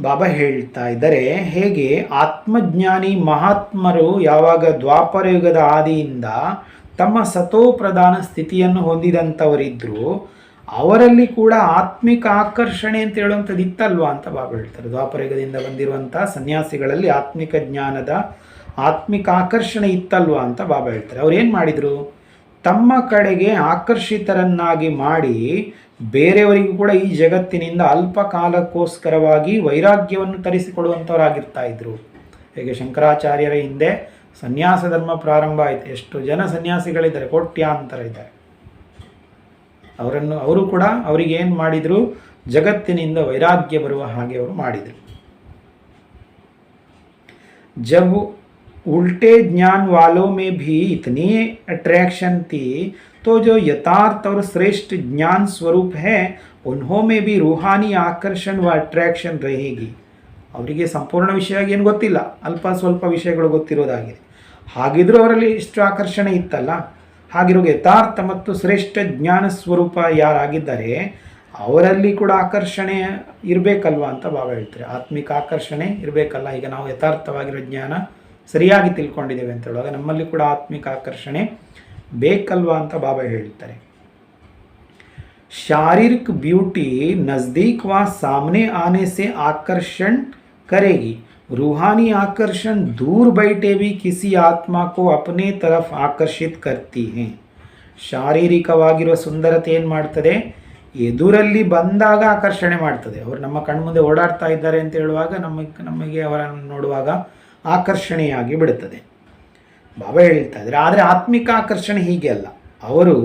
ಬಾಬಾ ಹೇಳ್ತಾ ಇದ್ದಾರೆ, ಹೇಗೆ ಆತ್ಮಜ್ಞಾನಿ ಮಹಾತ್ಮರು ಯಾವಾಗ ದ್ವಾಪರ ಯುಗದ ಆದಿಯಿಂದ ತಮ್ಮ ಸತೋ ಪ್ರಧಾನ ಸ್ಥಿತಿಯನ್ನು ಹೊಂದಿದಂಥವರಿದ್ದರು, ಅವರಲ್ಲಿ ಕೂಡ ಆತ್ಮಿಕ ಆಕರ್ಷಣೆ ಅಂತ ಹೇಳುವಂಥದ್ದು ಇತ್ತಲ್ವಾ ಅಂತ ಬಾಬಾ ಹೇಳ್ತಾರೆ. ದ್ವಾಪರ ಯುಗದಿಂದ ಬಂದಿರುವಂಥ ಸನ್ಯಾಸಿಗಳಲ್ಲಿ ಆತ್ಮಿಕ ಜ್ಞಾನದ ಆತ್ಮಿಕ ಆಕರ್ಷಣೆ ಇತ್ತಲ್ವಾ ಅಂತ ಬಾಬಾ ಹೇಳ್ತಾರೆ. ಅವ್ರು ಏನು ಮಾಡಿದರು, ತಮ್ಮ ಕಡೆಗೆ ಆಕರ್ಷಿತರನ್ನಾಗಿ ಮಾಡಿ ಬೇರೆಯವರಿಗೂ ಕೂಡ ಈ ಜಗತ್ತಿನಿಂದ ಅಲ್ಪ ಕಾಲಕ್ಕೋಸ್ಕರವಾಗಿ ವೈರಾಗ್ಯವನ್ನು ತರಿಸಿಕೊಡುವಂಥವರಾಗಿರ್ತಾ ಇದ್ರು. ಹೇಗೆ ಶಂಕರಾಚಾರ್ಯರ ಹಿಂದೆ ಸನ್ಯಾಸ ಧರ್ಮ ಪ್ರಾರಂಭ ಆಯಿತು, ಎಷ್ಟು ಜನ ಸನ್ಯಾಸಿಗಳಿದ್ದಾರೆ, ಕೋಟ್ಯಾಂತರ ಇದ್ದಾರೆ. ಅವರು ಕೂಡ ಅವರಿಗೆ ಏನು ಮಾಡಿದರು, ಜಗತ್ತಿನಿಂದ ವೈರಾಗ್ಯ ಬರುವ ಹಾಗೆ ಅವರು ಮಾಡಿದರು. जब उल्टे ज्ञान वालों में भी इतनी अट्रैक्शन थी, तो जो यथार्थ और श्रेष्ठ ज्ञान स्वरूप है उन्हों में भी रूहानी आकर्षण व अट्रैक्शन रहेगी. ಅವರಿಗೆ ಸಂಪೂರ್ಣ ವಿಷಯ ಏನು ಗೊತ್ತಿಲ್ಲ, ಅಲ್ಪ ಸ್ವಲ್ಪ ವಿಷಯಗಳು ಗೊತ್ತಿರೋದಾಗಿದೆ. ಹಾಗಿದ್ರೂ ಅವರಲ್ಲಿ ಇಷ್ಟು ಆಕರ್ಷಣೆ ಇತ್ತಲ್ಲ, ಹಾಗಿರೋ ಯಥಾರ್ಥ ಮತ್ತು ಶ್ರೇಷ್ಠ ಜ್ಞಾನ ಸ್ವರೂಪ ಯಾರಾಗಿದ್ದಾರೆ ಅವರಲ್ಲಿ ಕೂಡ ಆಕರ್ಷಣೆ ಇರಬೇಕಲ್ವಾ ಅಂತ ಬಾಬಾ ಹೇಳ್ತಾರೆ. ಆತ್ಮಿಕ ಆಕರ್ಷಣೆ ಇರಬೇಕಲ್ಲ. ಈಗ ನಾವು ಯಥಾರ್ಥವಾಗಿರೋ ಜ್ಞಾನ ಸರಿಯಾಗಿ ತಿಳ್ಕೊಂಡಿದ್ದೇವೆ ಅಂತ ಹೇಳುವಾಗ ನಮ್ಮಲ್ಲಿ ಕೂಡ ಆತ್ಮಿಕ ಆಕರ್ಷಣೆ ಬೇಕಲ್ವಾ ಅಂತ ಬಾಬಾ ಹೇಳ್ತಾರೆ. शारीरिक ब्यूटी नज़दीक व सामने आने से आकर्षण करेगी, रूहानी आकर्षण दूर बैठे भी किसी आत्मा को अपने तरफ आकर्षित करती हैं. ಶಾರೀರಿಕವಾಗಿರುವ ಸುಂದರತೆ ಏನು ಮಾಡ್ತದೆ, ಎದುರಲ್ಲಿ ಬಂದಾಗ ಆಕರ್ಷಣೆ ಮಾಡ್ತದೆ. ಅವರು ನಮ್ಮ ಕಣ್ಮುಂದೆ ಓಡಾಡ್ತಾ ಇದ್ದಾರೆ ಅಂತ ಹೇಳುವಾಗ ನಮಗೆ ಅವರನ್ನು ನೋಡುವಾಗ ಆಕರ್ಷಣೆಯಾಗಿ ಬಿಡುತ್ತದೆ. ಬಾಬಾ ಹೇಳ್ತಾ ಇದ್ದಾರೆ. ಆದರೆ ಆತ್ಮಿಕ ಆಕರ್ಷಣೆ ಹೀಗೆ ಅಲ್ಲ. ಅವರು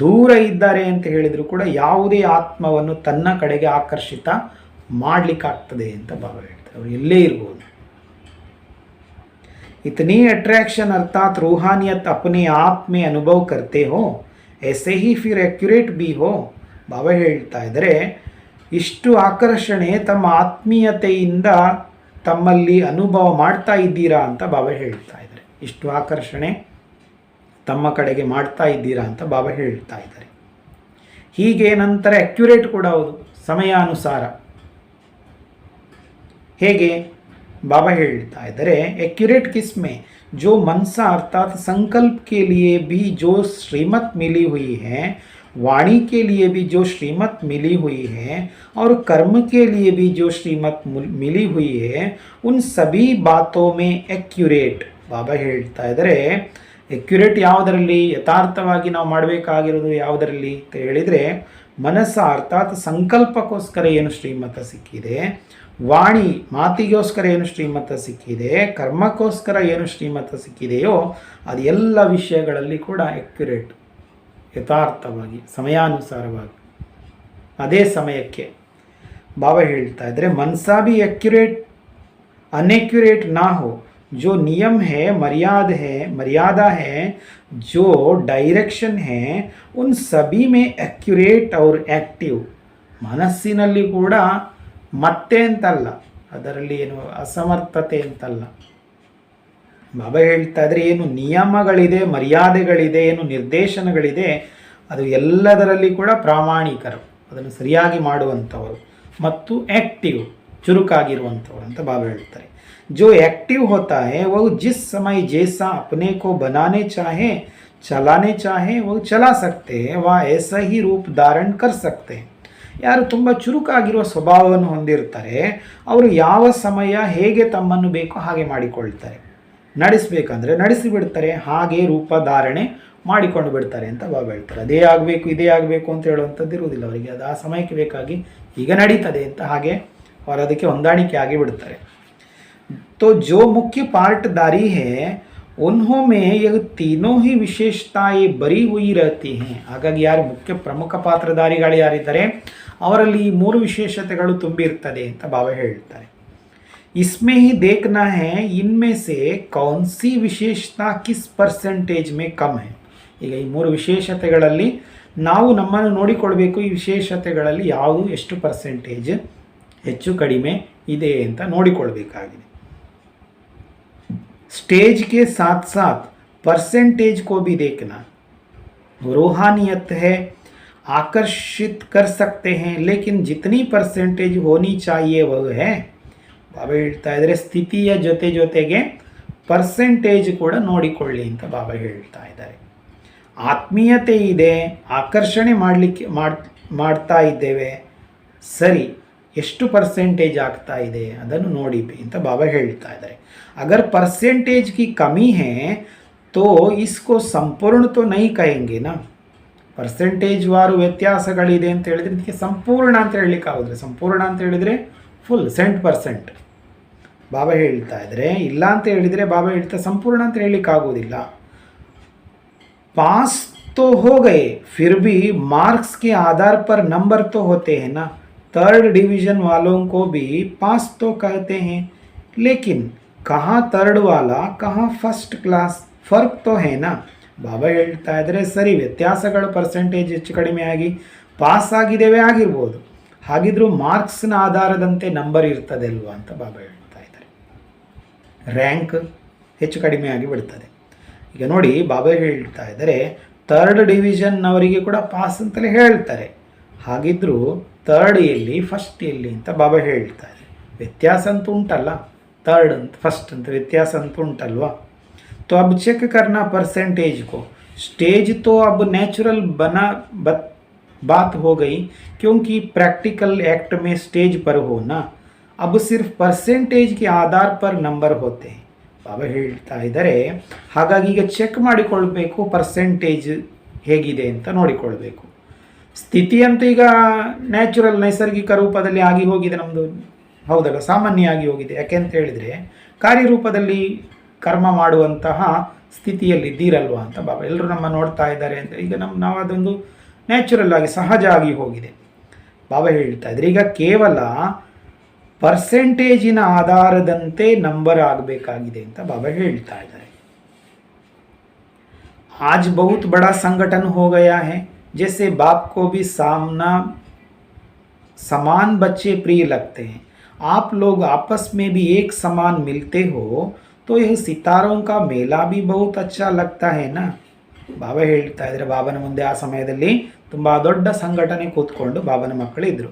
ದೂರ ಇದ್ದಾರೆ ಅಂತ ಹೇಳಿದರೂ ಕೂಡ ಯಾವುದೇ ಆತ್ಮವನ್ನು ತನ್ನ ಕಡೆಗೆ ಆಕರ್ಷಿತ ಮಾಡಲಿಕ್ಕಾಗ್ತದೆ ಅಂತ ಬಾಬಾ ಹೇಳ್ತಾರೆ. ಅವರು ಎಲ್ಲೇ ಇರ್ಬೋದು. इतनी अट्रैक्शन अर्थात रूहानियत अपने आप में अनुभव करते हो, ऐसे ही फिर एक्यूरेट भी हो. ಬಾಬಾ ಹೇಳ್ತಾ ಇದ್ದಾರೆ, ಇಷ್ಟು ಆಕರ್ಷಣೆ ತಮ್ಮ ಆತ್ಮೀಯತೆಯಿಂದ ತಮ್ಮಲ್ಲಿ ಅನುಭವ ಮಾಡ್ತಾ ಇದ್ದೀರಾ ಅಂತ ಬಾಬಾ ಹೇಳ್ತಾ ಇದ್ದಾರೆ. ಇಷ್ಟು ಆಕರ್ಷಣೆ ತಮ್ಮ ಕಡೆಗೆ ಮಾಡ್ತಾ ಇದ್ದೀರಾ ಅಂತ ಬಾಬಾ ಹೇಳ್ತಾ ಇದ್ದಾರೆ. ಹೀಗೆ ನಂತರ ಅಕ್ಯುರೇಟ್ ಕೂಡ ಹೌದು, ಸಮಯಾನುಸಾರ. ಹೇಗೆ बाबा ಹೇಳ್ತಾ ಇದ್ದಾರೆ, एक्यूरेट किसमें, जो मनसा अर्थात संकल्प के लिए भी जो श्रीमत मिली हुई है, वाणी के लिए भी जो श्रीमत मिली हुई है और कर्म के लिए भी जो श्रीमत मिली हुई है, उन सभी बातों में एक्यूरेट. ಬಾಬಾ ಹೇಳ್ತಾ ಇದ್ದಾರೆ, ಎಕ್ಯುರೇಟ್ ಯಾವುದರಲ್ಲಿ, ಯಥಾರ್ಥವಾಗಿ ನಾವು ಮಾಡಬೇಕಾಗಿರೋದು ಯಾವುದರಲ್ಲಿ ಅಂತ ಹೇಳಿದರೆ, ಮನಸ್ಸ ಅರ್ಥಾತ್ ಸಂಕಲ್ಪಕ್ಕೋಸ್ಕರ ಏನು ಶ್ರೀಮತ ಸಿಕ್ಕಿದೆ, ವಾಣಿ ಮಾತಿಗೋಸ್ಕರ ಏನು ಶ್ರೀಮತ ಸಿಕ್ಕಿದೆ, ಕರ್ಮಕ್ಕೋಸ್ಕರ ಏನು ಶ್ರೀಮತ ಸಿಕ್ಕಿದೆಯೋ ಅದು ಎಲ್ಲ ವಿಷಯಗಳಲ್ಲಿ ಕೂಡ ಎಕ್ಯುರೇಟ್. ಯಥಾರ್ಥವಾಗಿ ಸಮಯಾನುಸಾರವಾಗಿ ಅದೇ ಸಮಯಕ್ಕೆ. ಬಾಬಾ ಹೇಳ್ತಾ ಇದ್ರೆ ಮನ್ಸಾ भी एक्यूरेट अनएक्यूरेट ना हो, जो नियम है मर्यादा है, जो डायरेक्शन है, उन सभी में एक्यूरेट और एक्टिव. ಮನಸ್ಸಿನಲ್ಲಿ ಕೂಡ ಮತ್ತೆ ಅಂತಲ್ಲ, ಅದರಲ್ಲಿ ಏನು ಅಸಮರ್ಥತೆ ಅಂತಲ್ಲ. ಬಾಬಾ ಹೇಳ್ತಾ ಇದ್ರೆ ಏನು ನಿಯಮಗಳಿದೆ, ಮರ್ಯಾದೆಗಳಿದೆ, ಏನು ನಿರ್ದೇಶನಗಳಿದೆ, ಅದು ಎಲ್ಲದರಲ್ಲಿ ಕೂಡ ಪ್ರಾಮಾಣಿಕರು, ಅದನ್ನು ಸರಿಯಾಗಿ ಮಾಡುವಂಥವರು ಮತ್ತು ಆ್ಯಕ್ಟಿವ್ ಚುರುಕಾಗಿರುವಂಥವ್ರು ಅಂತ ಬಾಬಾ ಹೇಳ್ತಾರೆ. जो एक्टिव होता है वह जिस समय जैसा अपने को बनाने चाहे चलाने चाहे वो चला सकते हैं, वह ऐसा ही रूप धारण कर सकते हैं. ಯಾರು ತುಂಬ ಚುರುಕಾಗಿರುವ ಸ್ವಭಾವವನ್ನು ಹೊಂದಿರ್ತಾರೆ ಅವರು ಯಾವ ಸಮಯ ಹೇಗೆ ತಮ್ಮನ್ನು ಬೇಕೋ ಹಾಗೆ ಮಾಡಿಕೊಳ್ತಾರೆ. ನಡೆಸಬೇಕಂದ್ರೆ ನಡೆಸಿಬಿಡ್ತಾರೆ, ಹಾಗೆ ರೂಪ ಧಾರಣೆ ಮಾಡಿಕೊಂಡು ಬಿಡ್ತಾರೆ ಅಂತ ಬಾಬಾ ಹೇಳ್ತಾರೆ. ಅದೇ ಆಗಬೇಕು ಇದೇ ಆಗಬೇಕು ಅಂತ ಹೇಳುವಂಥದ್ದು ಇರುವುದಿಲ್ಲ ಅವರಿಗೆ. ಅದು ಆ ಸಮಯಕ್ಕೆ ಬೇಕಾಗಿ ಈಗ ನಡೀತದೆ ಅಂತ ಹಾಗೆ ಅವರು ಅದಕ್ಕೆ ಹೊಂದಾಣಿಕೆ ಆಗಿ ಬಿಡ್ತಾರೆ. तो जो मुख्य पार्टदारी है उन्हों में यह तीनों ही विशेषताएं बरी हुई रहती हैं. ಹಾಗಾಗಿ ಯಾರು ಮುಖ್ಯ ಪ್ರಮುಖ ಪಾತ್ರಧಾರಿಗಳು ಯಾರಿದ್ದಾರೆ ಅವರಲ್ಲಿ ಈ ಮೂರು ವಿಶೇಷತೆಗಳು ತುಂಬಿರ್ತದೆ ಅಂತ ಬಾಬಾ ಹೇಳ್ತಾರೆ. इसमें ही देखना है इनमें से कौन सी विशेषता किस परसेंटेज में कम है. ಈಗ ಈ ಮೂರು ವಿಶೇಷತೆಗಳಲ್ಲಿ ನಾವು ನಮ್ಮನ್ನು ನೋಡಿಕೊಳ್ಬೇಕು, ಈ ವಿಶೇಷತೆಗಳಲ್ಲಿ ಯಾವುದು ಎಷ್ಟು ಪರ್ಸೆಂಟೇಜ್ ಹೆಚ್ಚು ಕಡಿಮೆ ಇದೆ ಅಂತ ನೋಡಿಕೊಳ್ಬೇಕಾಗಿದೆ. स्टेज के साथ साथ परसेंटेज को भी देखना. रूहानियत है, आकर्षित कर सकते हैं, लेकिन जितनी परसेंटेज होनी चाहिए वह है. ಬಾಬಾ ಹೇಳ್ತಾ ಇದ್ದಾರೆ ಸ್ಥಿತಿಯ ಜೊತೆಗೆ ಪರ್ಸೆಂಟೇಜ್ ಕೂಡ ನೋಡಿಕೊಳ್ಳಿ ಅಂತ ಬಾಬಾ ಹೇಳ್ತಾ ಇದ್ದಾರೆ. ಆತ್ಮೀಯತೆ ಇದೆ, ಆಕರ್ಷಣೆ ಮಾಡ್ತಾ ಇದ್ದೇವೆ, ಸರಿ, ಎಷ್ಟು ಪರ್ಸೆಂಟೇಜ್ ಆಗ್ತಾ ಇದೆ ಅದನ್ನು ನೋಡಿ ಅಂತ ಬಾಬಾ ಹೇಳ್ತಾ ಇದ್ದಾರೆ. अगर परसेंटेज की कमी है तो इसको संपूर्ण तो नहीं कहेंगे ना. ಪರ್ಸೆಂಟೇಜ್ ವಾರು ವ್ಯತ್ಯಾಸಗಳಿದೆ ಅಂತ ಹೇಳಿದರೆ ಇದಕ್ಕೆ ಸಂಪೂರ್ಣ ಅಂತ ಹೇಳಲಿಕ್ಕೆ ಆಗೋದ್ರೆ, ಸಂಪೂರ್ಣ ಅಂತ ಹೇಳಿದರೆ ಫುಲ್ 100%. ಬಾಬಾ ಹೇಳ್ತಾ ಇದ್ದಾರೆ ಇಲ್ಲ ಅಂತ ಹೇಳಿದರೆ ಬಾಬಾ ಹೇಳ್ತಾ ಸಂಪೂರ್ಣ ಅಂತ ಹೇಳಲಿಕ್ಕೆ ಆಗೋದಿಲ್ಲ. पास तो हो गए फिर भी मार्क्स के आधार पर नंबर तो होते हैं ना. थर्ड डिवीज़न वालों को भी पास तो कहते हैं, लेकिन कहाँ थर्ड वाला कहाँ फर्स्ट क्लास, ಫರ್ಕ್ ತೋ ಹೇನಾ. ಬಾಬಾ ಹೇಳ್ತಾ ಇದ್ದಾರೆ ಸರಿ, ವ್ಯತ್ಯಾಸಗಳು ಪರ್ಸೆಂಟೇಜ್ ಹೆಚ್ಚು ಕಡಿಮೆ ಆಗಿ ಪಾಸ್ ಆಗಿದ್ದೇವೆ ಆಗಿರ್ಬೋದು, ಹಾಗಿದ್ರೂ ಮಾರ್ಕ್ಸ್ನ ಆಧಾರದಂತೆ ನಂಬರ್ ಇರ್ತದೆ ಅಲ್ವಾ ಅಂತ ಬಾಬಾ ಹೇಳ್ತಾ ಇದ್ದಾರೆ. ರ್ಯಾಂಕ್ ಹೆಚ್ಚು ಕಡಿಮೆ ಆಗಿ ಬಿಡ್ತದೆ. ಈಗ ನೋಡಿ ಬಾಬಾ ಹೇಳ್ತಾ ಇದ್ದಾರೆ ಥರ್ಡ್ ಡಿವಿಷನ್ನವರಿಗೆ ಕೂಡ ಪಾಸ್ ಅಂತಲೇ ಹೇಳ್ತಾರೆ, ಹಾಗಿದ್ರೂ ಥರ್ಡ್ ಎಲ್ಲಿ ಫಸ್ಟ್ ಎಲ್ಲಿ ಅಂತ ಬಾಬಾ ಹೇಳ್ತಾ ಇದ್ದಾರೆ. ವ್ಯತ್ಯಾಸ ಅಂತೂ ಉಂಟಲ್ಲ, थर्ड फर्स्ट ಅಂತ ವ್ಯತ್ಯಾಸ ಅಂತೂ ಉಂಟಲ್ವಾ. तो अब चेक करना परसेंटेज को. स्टेज तो अब नेचुरल बात हो गई, क्योंकि प्रैक्टिकल एक्ट में स्टेज पर हो ना. अब सिर्फ परसेंटेज के आधार पर नंबर होते हैं. ಬಾಬಾ ಹೇಳ್ತಾ ಇದ್ದಾರೆ ಹಾಗಾಗಿ ಈಗ ಚೆಕ್ ಮಾಡಿಕೊಳ್ಬೇಕು ಪರ್ಸೆಂಟೇಜ್ ಹೇಗಿದೆ ಅಂತ ನೋಡಿಕೊಳ್ಬೇಕು. ಸ್ಥಿತಿ ಅಂತ ಈಗ ನ್ಯಾಚುರಲ್ ನೈಸರ್ಗಿಕ ರೂಪದಲ್ಲಿ ಆಗಿ ಹೋಗಿದೆ ನಮ್ಮದು, ಹೌದಲ್ಲ, ಸಾಮಾನ್ಯ ಆಗಿ ಹೋಗಿದೆ. ಯಾಕೆಂತ ಹೇಳಿದರೆ ಕಾರ್ಯರೂಪದಲ್ಲಿ ಕರ್ಮ ಮಾಡುವಂತಹ ಸ್ಥಿತಿಯಲ್ಲಿ ಇದ್ದೀರಲ್ವ ಅಂತ ಬಾಬಾ ಎಲ್ಲರೂ ನಮ್ಮ ನೋಡ್ತಾ ಇದ್ದಾರೆ ಅಂತ ಈಗ ನಾವು ಅದೊಂದು ನ್ಯಾಚುರಲ್ ಆಗಿ ಸಹಜ ಆಗಿ ಹೋಗಿದೆ. ಬಾಬಾ ಹೇಳ್ತಾ ಇದ್ದಾರೆ ಈಗ ಕೇವಲ ಪರ್ಸೆಂಟೇಜಿನ ಆಧಾರದಂತೆ ನಂಬರ್ ಆಗಬೇಕಾಗಿದೆ ಅಂತ ಬಾಬಾ ಹೇಳ್ತಾ ಇದ್ದಾರೆ. आज बहुत बड़ा संगठन हो गया है, जैसे बाप को भी समान बच्चे प्रिय लगते हैं. आप लोग आपस में भी एक समान मिलते हो तो यह सितारों का मेला भी बहुत अच्छा लगता है ना. ಬಾಬಾ ಹೇಳ್ತಾ ಇದ್ದಾರೆ ಬಾಬನ ಮುಂದೆ ಆ ಸಮಯದಲ್ಲಿ ತುಂಬ ದೊಡ್ಡ ಸಂಘಟನೆ ಕೂತ್ಕೊಂಡು ಬಾಬನ ಮಕ್ಕಳು ಇದ್ದರು.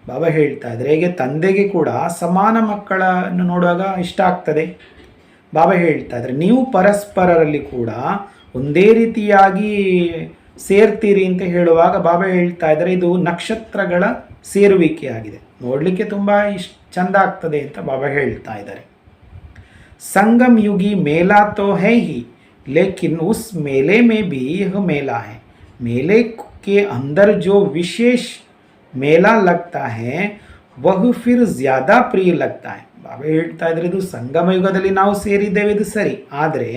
ಬಾಬಾ ಹೇಳ್ತಾ ಇದ್ದಾರೆ ಹೇಗೆ ತಂದೆಗೆ ಕೂಡ ಸಮಾನ ಮಕ್ಕಳನ್ನು ನೋಡುವಾಗ ಇಷ್ಟ ಆಗ್ತದೆ. ಬಾಬಾ ಹೇಳ್ತಾ ಇದ್ದಾರೆ ನೀವು ಪರಸ್ಪರರಲ್ಲಿ ಕೂಡ ಒಂದೇ ರೀತಿಯಾಗಿ ಸೇರ್ತೀರಿ ಅಂತ ಹೇಳುವಾಗ ಬಾಬಾ ಹೇಳ್ತಾ ಇದ್ದಾರೆ ಇದು ನಕ್ಷತ್ರಗಳ ಸೇರುವಿಕೆಯಾಗಿದೆ, ನೋಡಲಿಕ್ಕೆ ತುಂಬ ಚಂದ ಆಗ್ತದೆ ಅಂತ ಬಾಬಾ ಹೇಳ್ತಾ ಇದ್ದಾರೆ. संगम युगी मेला तो है ही, लेकिन उस मेले में भी यह मेला है. मेले के अंदर जो विशेष मेला लगता है वह फिर ज़्यादा प्रिय लगता है. ಬಾಬಾ ಹೇಳ್ತಾ ಇದ್ರೆ ಇದು ಸಂಗಮ ಯುಗದಲ್ಲಿ ನಾವು ಸೇರಿದ್ದೇವೆ ಇದು ಸರಿ, ಆದರೆ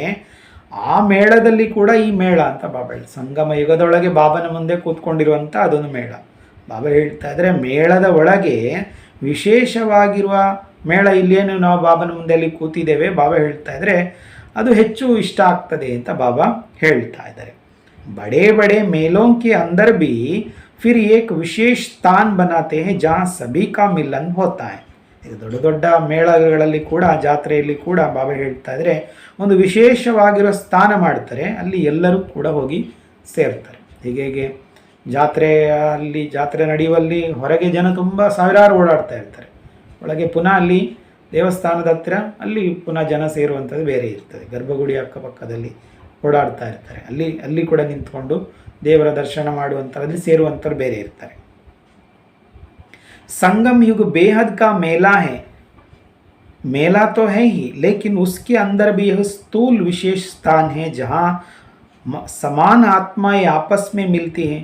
ಆ ಮೇಳದಲ್ಲಿ ಕೂಡ ಈ ಮೇಳ ಅಂತ ಬಾಬಾ ಹೇಳಿ, ಸಂಗಮ ಯುಗದೊಳಗೆ ಬಾಬನ ಮುಂದೆ ಕೂತ್ಕೊಂಡಿರುವಂಥ ಅದೊಂದು ಮೇಳ. ಬಾಬಾ ಹೇಳ್ತಾ ಇದ್ದಾರೆ ಮೇಳದ ಒಳಗೆ ವಿಶೇಷವಾಗಿರುವ ಮೇಳ, ಇಲ್ಲೇನು ನಾವು ಬಾಬನ ಮುಂದೆ ಅಲ್ಲಿ ಕೂತಿದ್ದೇವೆ, ಬಾಬಾ ಹೇಳ್ತಾ ಇದ್ದಾರೆ ಅದು ಹೆಚ್ಚು ಇಷ್ಟ ಆಗ್ತದೆ ಅಂತ ಬಾಬಾ ಹೇಳ್ತಾ ಇದ್ದಾರೆ. ಬಡೇ ಬಡೇ ಮೇಲೋं के अंदर भी फिर एक विशेष स्थान बनाते हैं जहाँ सभी का मिलन होता है. ಈಗ ದೊಡ್ಡ ದೊಡ್ಡ ಮೇಳಗಳಲ್ಲಿ ಕೂಡ, ಜಾತ್ರೆಯಲ್ಲಿ ಕೂಡ ಬಾಬಾ ಹೇಳ್ತಾ ಇದ್ರೆ ಒಂದು ವಿಶೇಷವಾಗಿರೋ ಸ್ಥಾನ ಮಾಡ್ತಾರೆ, ಅಲ್ಲಿ ಎಲ್ಲರೂ ಕೂಡ ಹೋಗಿ ಸೇರ್ತಾರೆ. ಹೀಗೆ ಜಾತ್ರೆ ನಡೆಯುವಲ್ಲಿ ಹೊರಗೆ ಜನ ತುಂಬ ಸಾವಿರಾರು ಓಡಾಡ್ತಾ ಇರ್ತಾರೆ, ಒಳಗೆ ಪುನಃ ಅಲ್ಲಿ ದೇವಸ್ಥಾನದ ಹತ್ತಿರ ಅಲ್ಲಿ ಪುನಃ ಜನ ಸೇರುವಂಥದ್ದು ಬೇರೆ ಇರ್ತದೆ. ಗರ್ಭಗುಡಿ ಅಕ್ಕಪಕ್ಕದಲ್ಲಿ ಓಡಾಡ್ತಾ ಇರ್ತಾರೆ, ಅಲ್ಲಿ ಕೂಡ ನಿಂತ್ಕೊಂಡು ದೇವರ ದರ್ಶನ ಮಾಡುವಂಥರಲ್ಲಿ ಸೇರುವಂಥವ್ರು ಬೇರೆ ಇರ್ತಾರೆ. संगम युग बेहद का मेला है, मेला तो है ही, लेकिन उसके अंदर भी यह स्थूल विशेष स्थान है जहाँ समान आत्माएं आपस में मिलती हैं.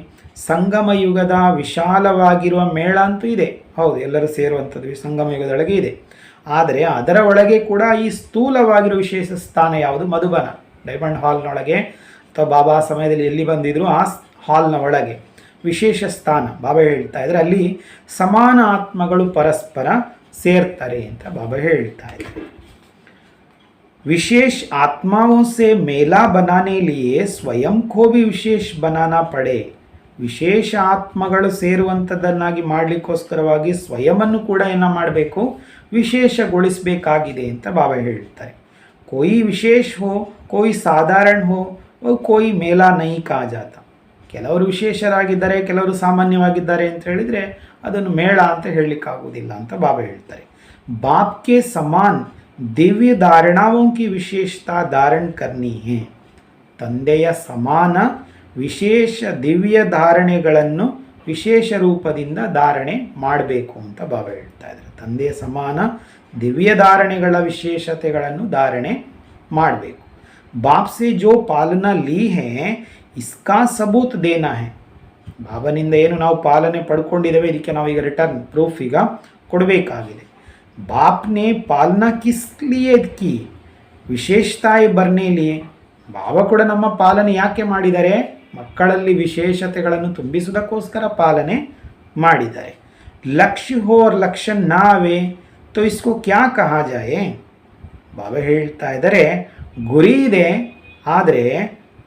ಸಂಗಮ ಯುಗದ ವಿಶಾಲವಾಗಿರುವ ಮೇಳ ಅಂತೂ ಇದೆ, ಹೌದು, ಎಲ್ಲರೂ ಸೇರುವಂಥದ್ದು ಸಂಗಮ ಯುಗದೊಳಗೆ ಇದೆ. ಆದರೆ ಅದರ ಒಳಗೆ ಕೂಡ ಈ ಸ್ಥೂಲವಾಗಿರೋ ವಿಶೇಷ ಸ್ಥಾನ ಯಾವುದು? ಮಧುಬನ, ಡೈಮಂಡ್ ಹಾಲ್ನೊಳಗೆ ಅಥವಾ ಬಾಬಾ ಸಮಯದಲ್ಲಿ ಎಲ್ಲಿ ಬಂದಿದ್ರು ಆ ಹಾಲ್ನ ಒಳಗೆ ವಿಶೇಷ ಸ್ಥಾನ. ಬಾಬಾ ಹೇಳ್ತಾ ಇದ್ದಾರೆ ಅಲ್ಲಿ ಸಮಾನ ಆತ್ಮಗಳು ಪರಸ್ಪರ ಸೇರ್ತಾರೆ ಅಂತ ಬಾಬಾ ಹೇಳ್ತಾ ಇದ್ದಾರೆ. ವಿಶೇಷ ಆತ್ಮಾओं से मेला बनाने लिए स्वयं को भी विशेष बनाना पड़े. ವಿಶೇಷ ಆತ್ಮಗಳು ಸೇರುವಂಥದ್ದನ್ನಾಗಿ ಮಾಡಲಿಕ್ಕೋಸ್ಕರವಾಗಿ ಸ್ವಯಮನ್ನು ಕೂಡ ಏನು ಮಾಡಬೇಕು? ವಿಶೇಷಗೊಳಿಸಬೇಕಾಗಿದೆ ಅಂತ ಬಾಬಾ ಹೇಳ್ತಾರೆ. कोई विशेष हो, कोई साधारण हो, कोई मेला नहीं कहा जाता. ಕೆಲವರು ವಿಶೇಷರಾಗಿದ್ದಾರೆ, ಕೆಲವರು ಸಾಮಾನ್ಯವಾಗಿದ್ದಾರೆ ಅಂತ ಹೇಳಿದರೆ ಅದನ್ನು ಮೇಳ ಅಂತ ಹೇಳಲಿಕ್ಕಾಗೋದಿಲ್ಲ ಅಂತ ಬಾಬಾ ಹೇಳ್ತಾರೆ. ಬಾಪ್ಗೆ ಸಮಾನ್ ದಿವ್ಯ ಧಾರಣಾओं की ವಿಶೇಷತಾ ಧಾರಣ ಕರ್ನಿ ಹೇ. ತಂದೆಯ ಸಮಾನ ವಿಶೇಷ ದಿವ್ಯ ಧಾರಣೆಗಳನ್ನು ವಿಶೇಷ ರೂಪದಿಂದ ಧಾರಣೆ ಮಾಡಬೇಕು ಅಂತ ಬಾಬಾ ಹೇಳ್ತಾ ಇದ್ದಾರೆ. ತಂದೆಯ ಸಮಾನ ದಿವ್ಯ ಧಾರಣೆಗಳ ವಿಶೇಷತೆಗಳನ್ನು ಧಾರಣೆ ಮಾಡಬೇಕು. ಬಾಪ್ ಸೆ ಜೋ ಪಾಲನಾ ಲೀ ಹೇ ಇಸ್ಕಾ ಸಬೂತ್ ದೇನಾ ಹೇ. ಬಾಬನಿಂದ ಏನು ನಾವು ಪಾಲನೆ ಪಡ್ಕೊಂಡಿದ್ದೇವೆ ಇದಕ್ಕೆ ನಾವೀಗ ರಿಟರ್ನ್ ಪ್ರೂಫ್ ಈಗ ಕೊಡಬೇಕಾಗಿದೆ. ಬಾಪ್ನೇ ಪಾಲನಾ ಕಿಸ್ ಲಿಯೇ ಕಿ, ವಿಶೇಷತಾಯಿ ಬರ್ನೇ ಲಿಯೇ. ಬಾಬಾ ಕೂಡ ನಮ್ಮ ಪಾಲನೆ ಯಾಕೆ ಮಾಡಿದ್ದಾರೆ? ಮಕ್ಕಳಲ್ಲಿ ವಿಶೇಷತೆಗಳನ್ನು ತುಂಬಿಸುವುದಕ್ಕೋಸ್ಕರ ಪಾಲನೆ ಮಾಡಿದ್ದಾರೆ. ಲಕ್ಷ್ಯ ಹೋ और ಲಕ್ಷಣ ನಾವೇ ತೋ ಇಸ್ಕೋ ಕ್ಯಾ ಕಹಾ ಜಾಯೆ. ಬಾಬಾ ಹೇಳ್ತಾ ಇದ್ದಾರೆ ಗುರಿ ಇದೆ, ಆದರೆ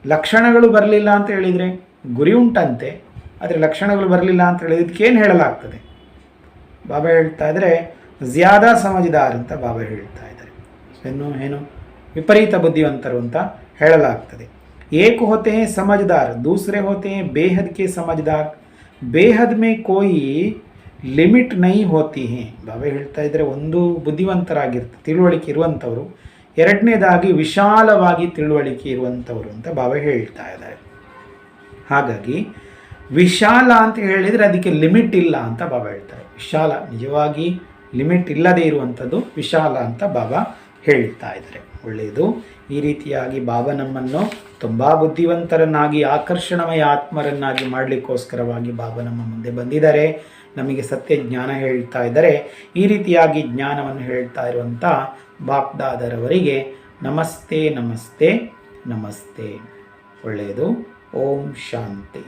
ಲಕ್ಷಣಗಳು ಬರಲಿಲ್ಲ ಅಂತ ಹೇಳಿದರೆ, ಗುರಿ ಉಂಟಂತೆ ಆದರೆ ಲಕ್ಷಣಗಳು ಬರಲಿಲ್ಲ ಅಂತ ಹೇಳಿದ್ರೆ ಇದಕ್ಕೇನು ಹೇಳಲಾಗ್ತದೆ? ಬಾಬಾ ಹೇಳ್ತಾ ಇದ್ದಾರೆ ಜ್ಯಾದಾ ಸಮಜ್ದಾರ್ ಅಂತ ಬಾಬಾ ಹೇಳ್ತಾ ಇದ್ದಾರೆ. ಏನು ವಿಪರೀತ ಬುದ್ಧಿವಂತರು ಅಂತ ಹೇಳಲಾಗ್ತದೆ. ಏಕ್ ಹೋತೆ ಹೇ ಸಮಜ್ದಾರ್, ದೂಸರೆ ಹೋತೆ ಹೇ ಬೇಹದ್ ಕೆ ಸಮಜ್ದಾರ್. ಬೇಹದ್ ಮೇ ಕೋಯಿ ಲಿಮಿಟ್ ನೈ ಹೋತಿ ಹೇ. ಬಾಬಾ ಹೇಳ್ತಾ ಇದ್ದಾರೆ ಒಂದು ಬುದ್ಧಿವಂತರಾಗಿರ್ತಾರೆ, ತಿಳುವಳಿಕೆ ಇರುವಂಥವರು, ಎರಡನೇದಾಗಿ ವಿಶಾಲವಾಗಿ ತಿಳುವಳಿಕೆ ಇರುವಂಥವರು ಅಂತ ಬಾಬಾ ಹೇಳ್ತಾ ಇದ್ದಾರೆ. ಹಾಗಾಗಿ ವಿಶಾಲ ಅಂತ ಹೇಳಿದರೆ ಅದಕ್ಕೆ ಲಿಮಿಟ್ ಇಲ್ಲ ಅಂತ ಬಾಬಾ ಹೇಳ್ತಾರೆ. ವಿಶಾಲ ನಿಜವಾಗಿ ಲಿಮಿಟ್ ಇಲ್ಲದೇ ಇರುವಂಥದ್ದು ವಿಶಾಲ ಅಂತ ಬಾಬಾ ಹೇಳ್ತಾ ಇದ್ದಾರೆ. ಒಳ್ಳೆಯದು. ಈ ರೀತಿಯಾಗಿ ಬಾಬಾ ನಮ್ಮನ್ನು ತುಂಬ ಬುದ್ಧಿವಂತರನ್ನಾಗಿ ಆಕರ್ಷಣಮಯ ಆತ್ಮರನ್ನಾಗಿ ಮಾಡಲಿಕ್ಕೋಸ್ಕರವಾಗಿ ಬಾಬಾ ನಮ್ಮ ಮುಂದೆ ಬಂದಿದ್ದಾರೆ, ನಮಗೆ ಸತ್ಯ ಜ್ಞಾನ ಹೇಳ್ತಾ ಇದ್ದಾರೆ. ಈ ರೀತಿಯಾಗಿ ಜ್ಞಾನವನ್ನು ಹೇಳ್ತಾ ಇರುವಂಥ ಬಾಪ್ದಾದರವರಿಗೆ ನಮಸ್ತೆ ನಮಸ್ತೆ ನಮಸ್ತೆ. ಒಳ್ಳೆಯದು. ಓಂ ಶಾಂತಿ.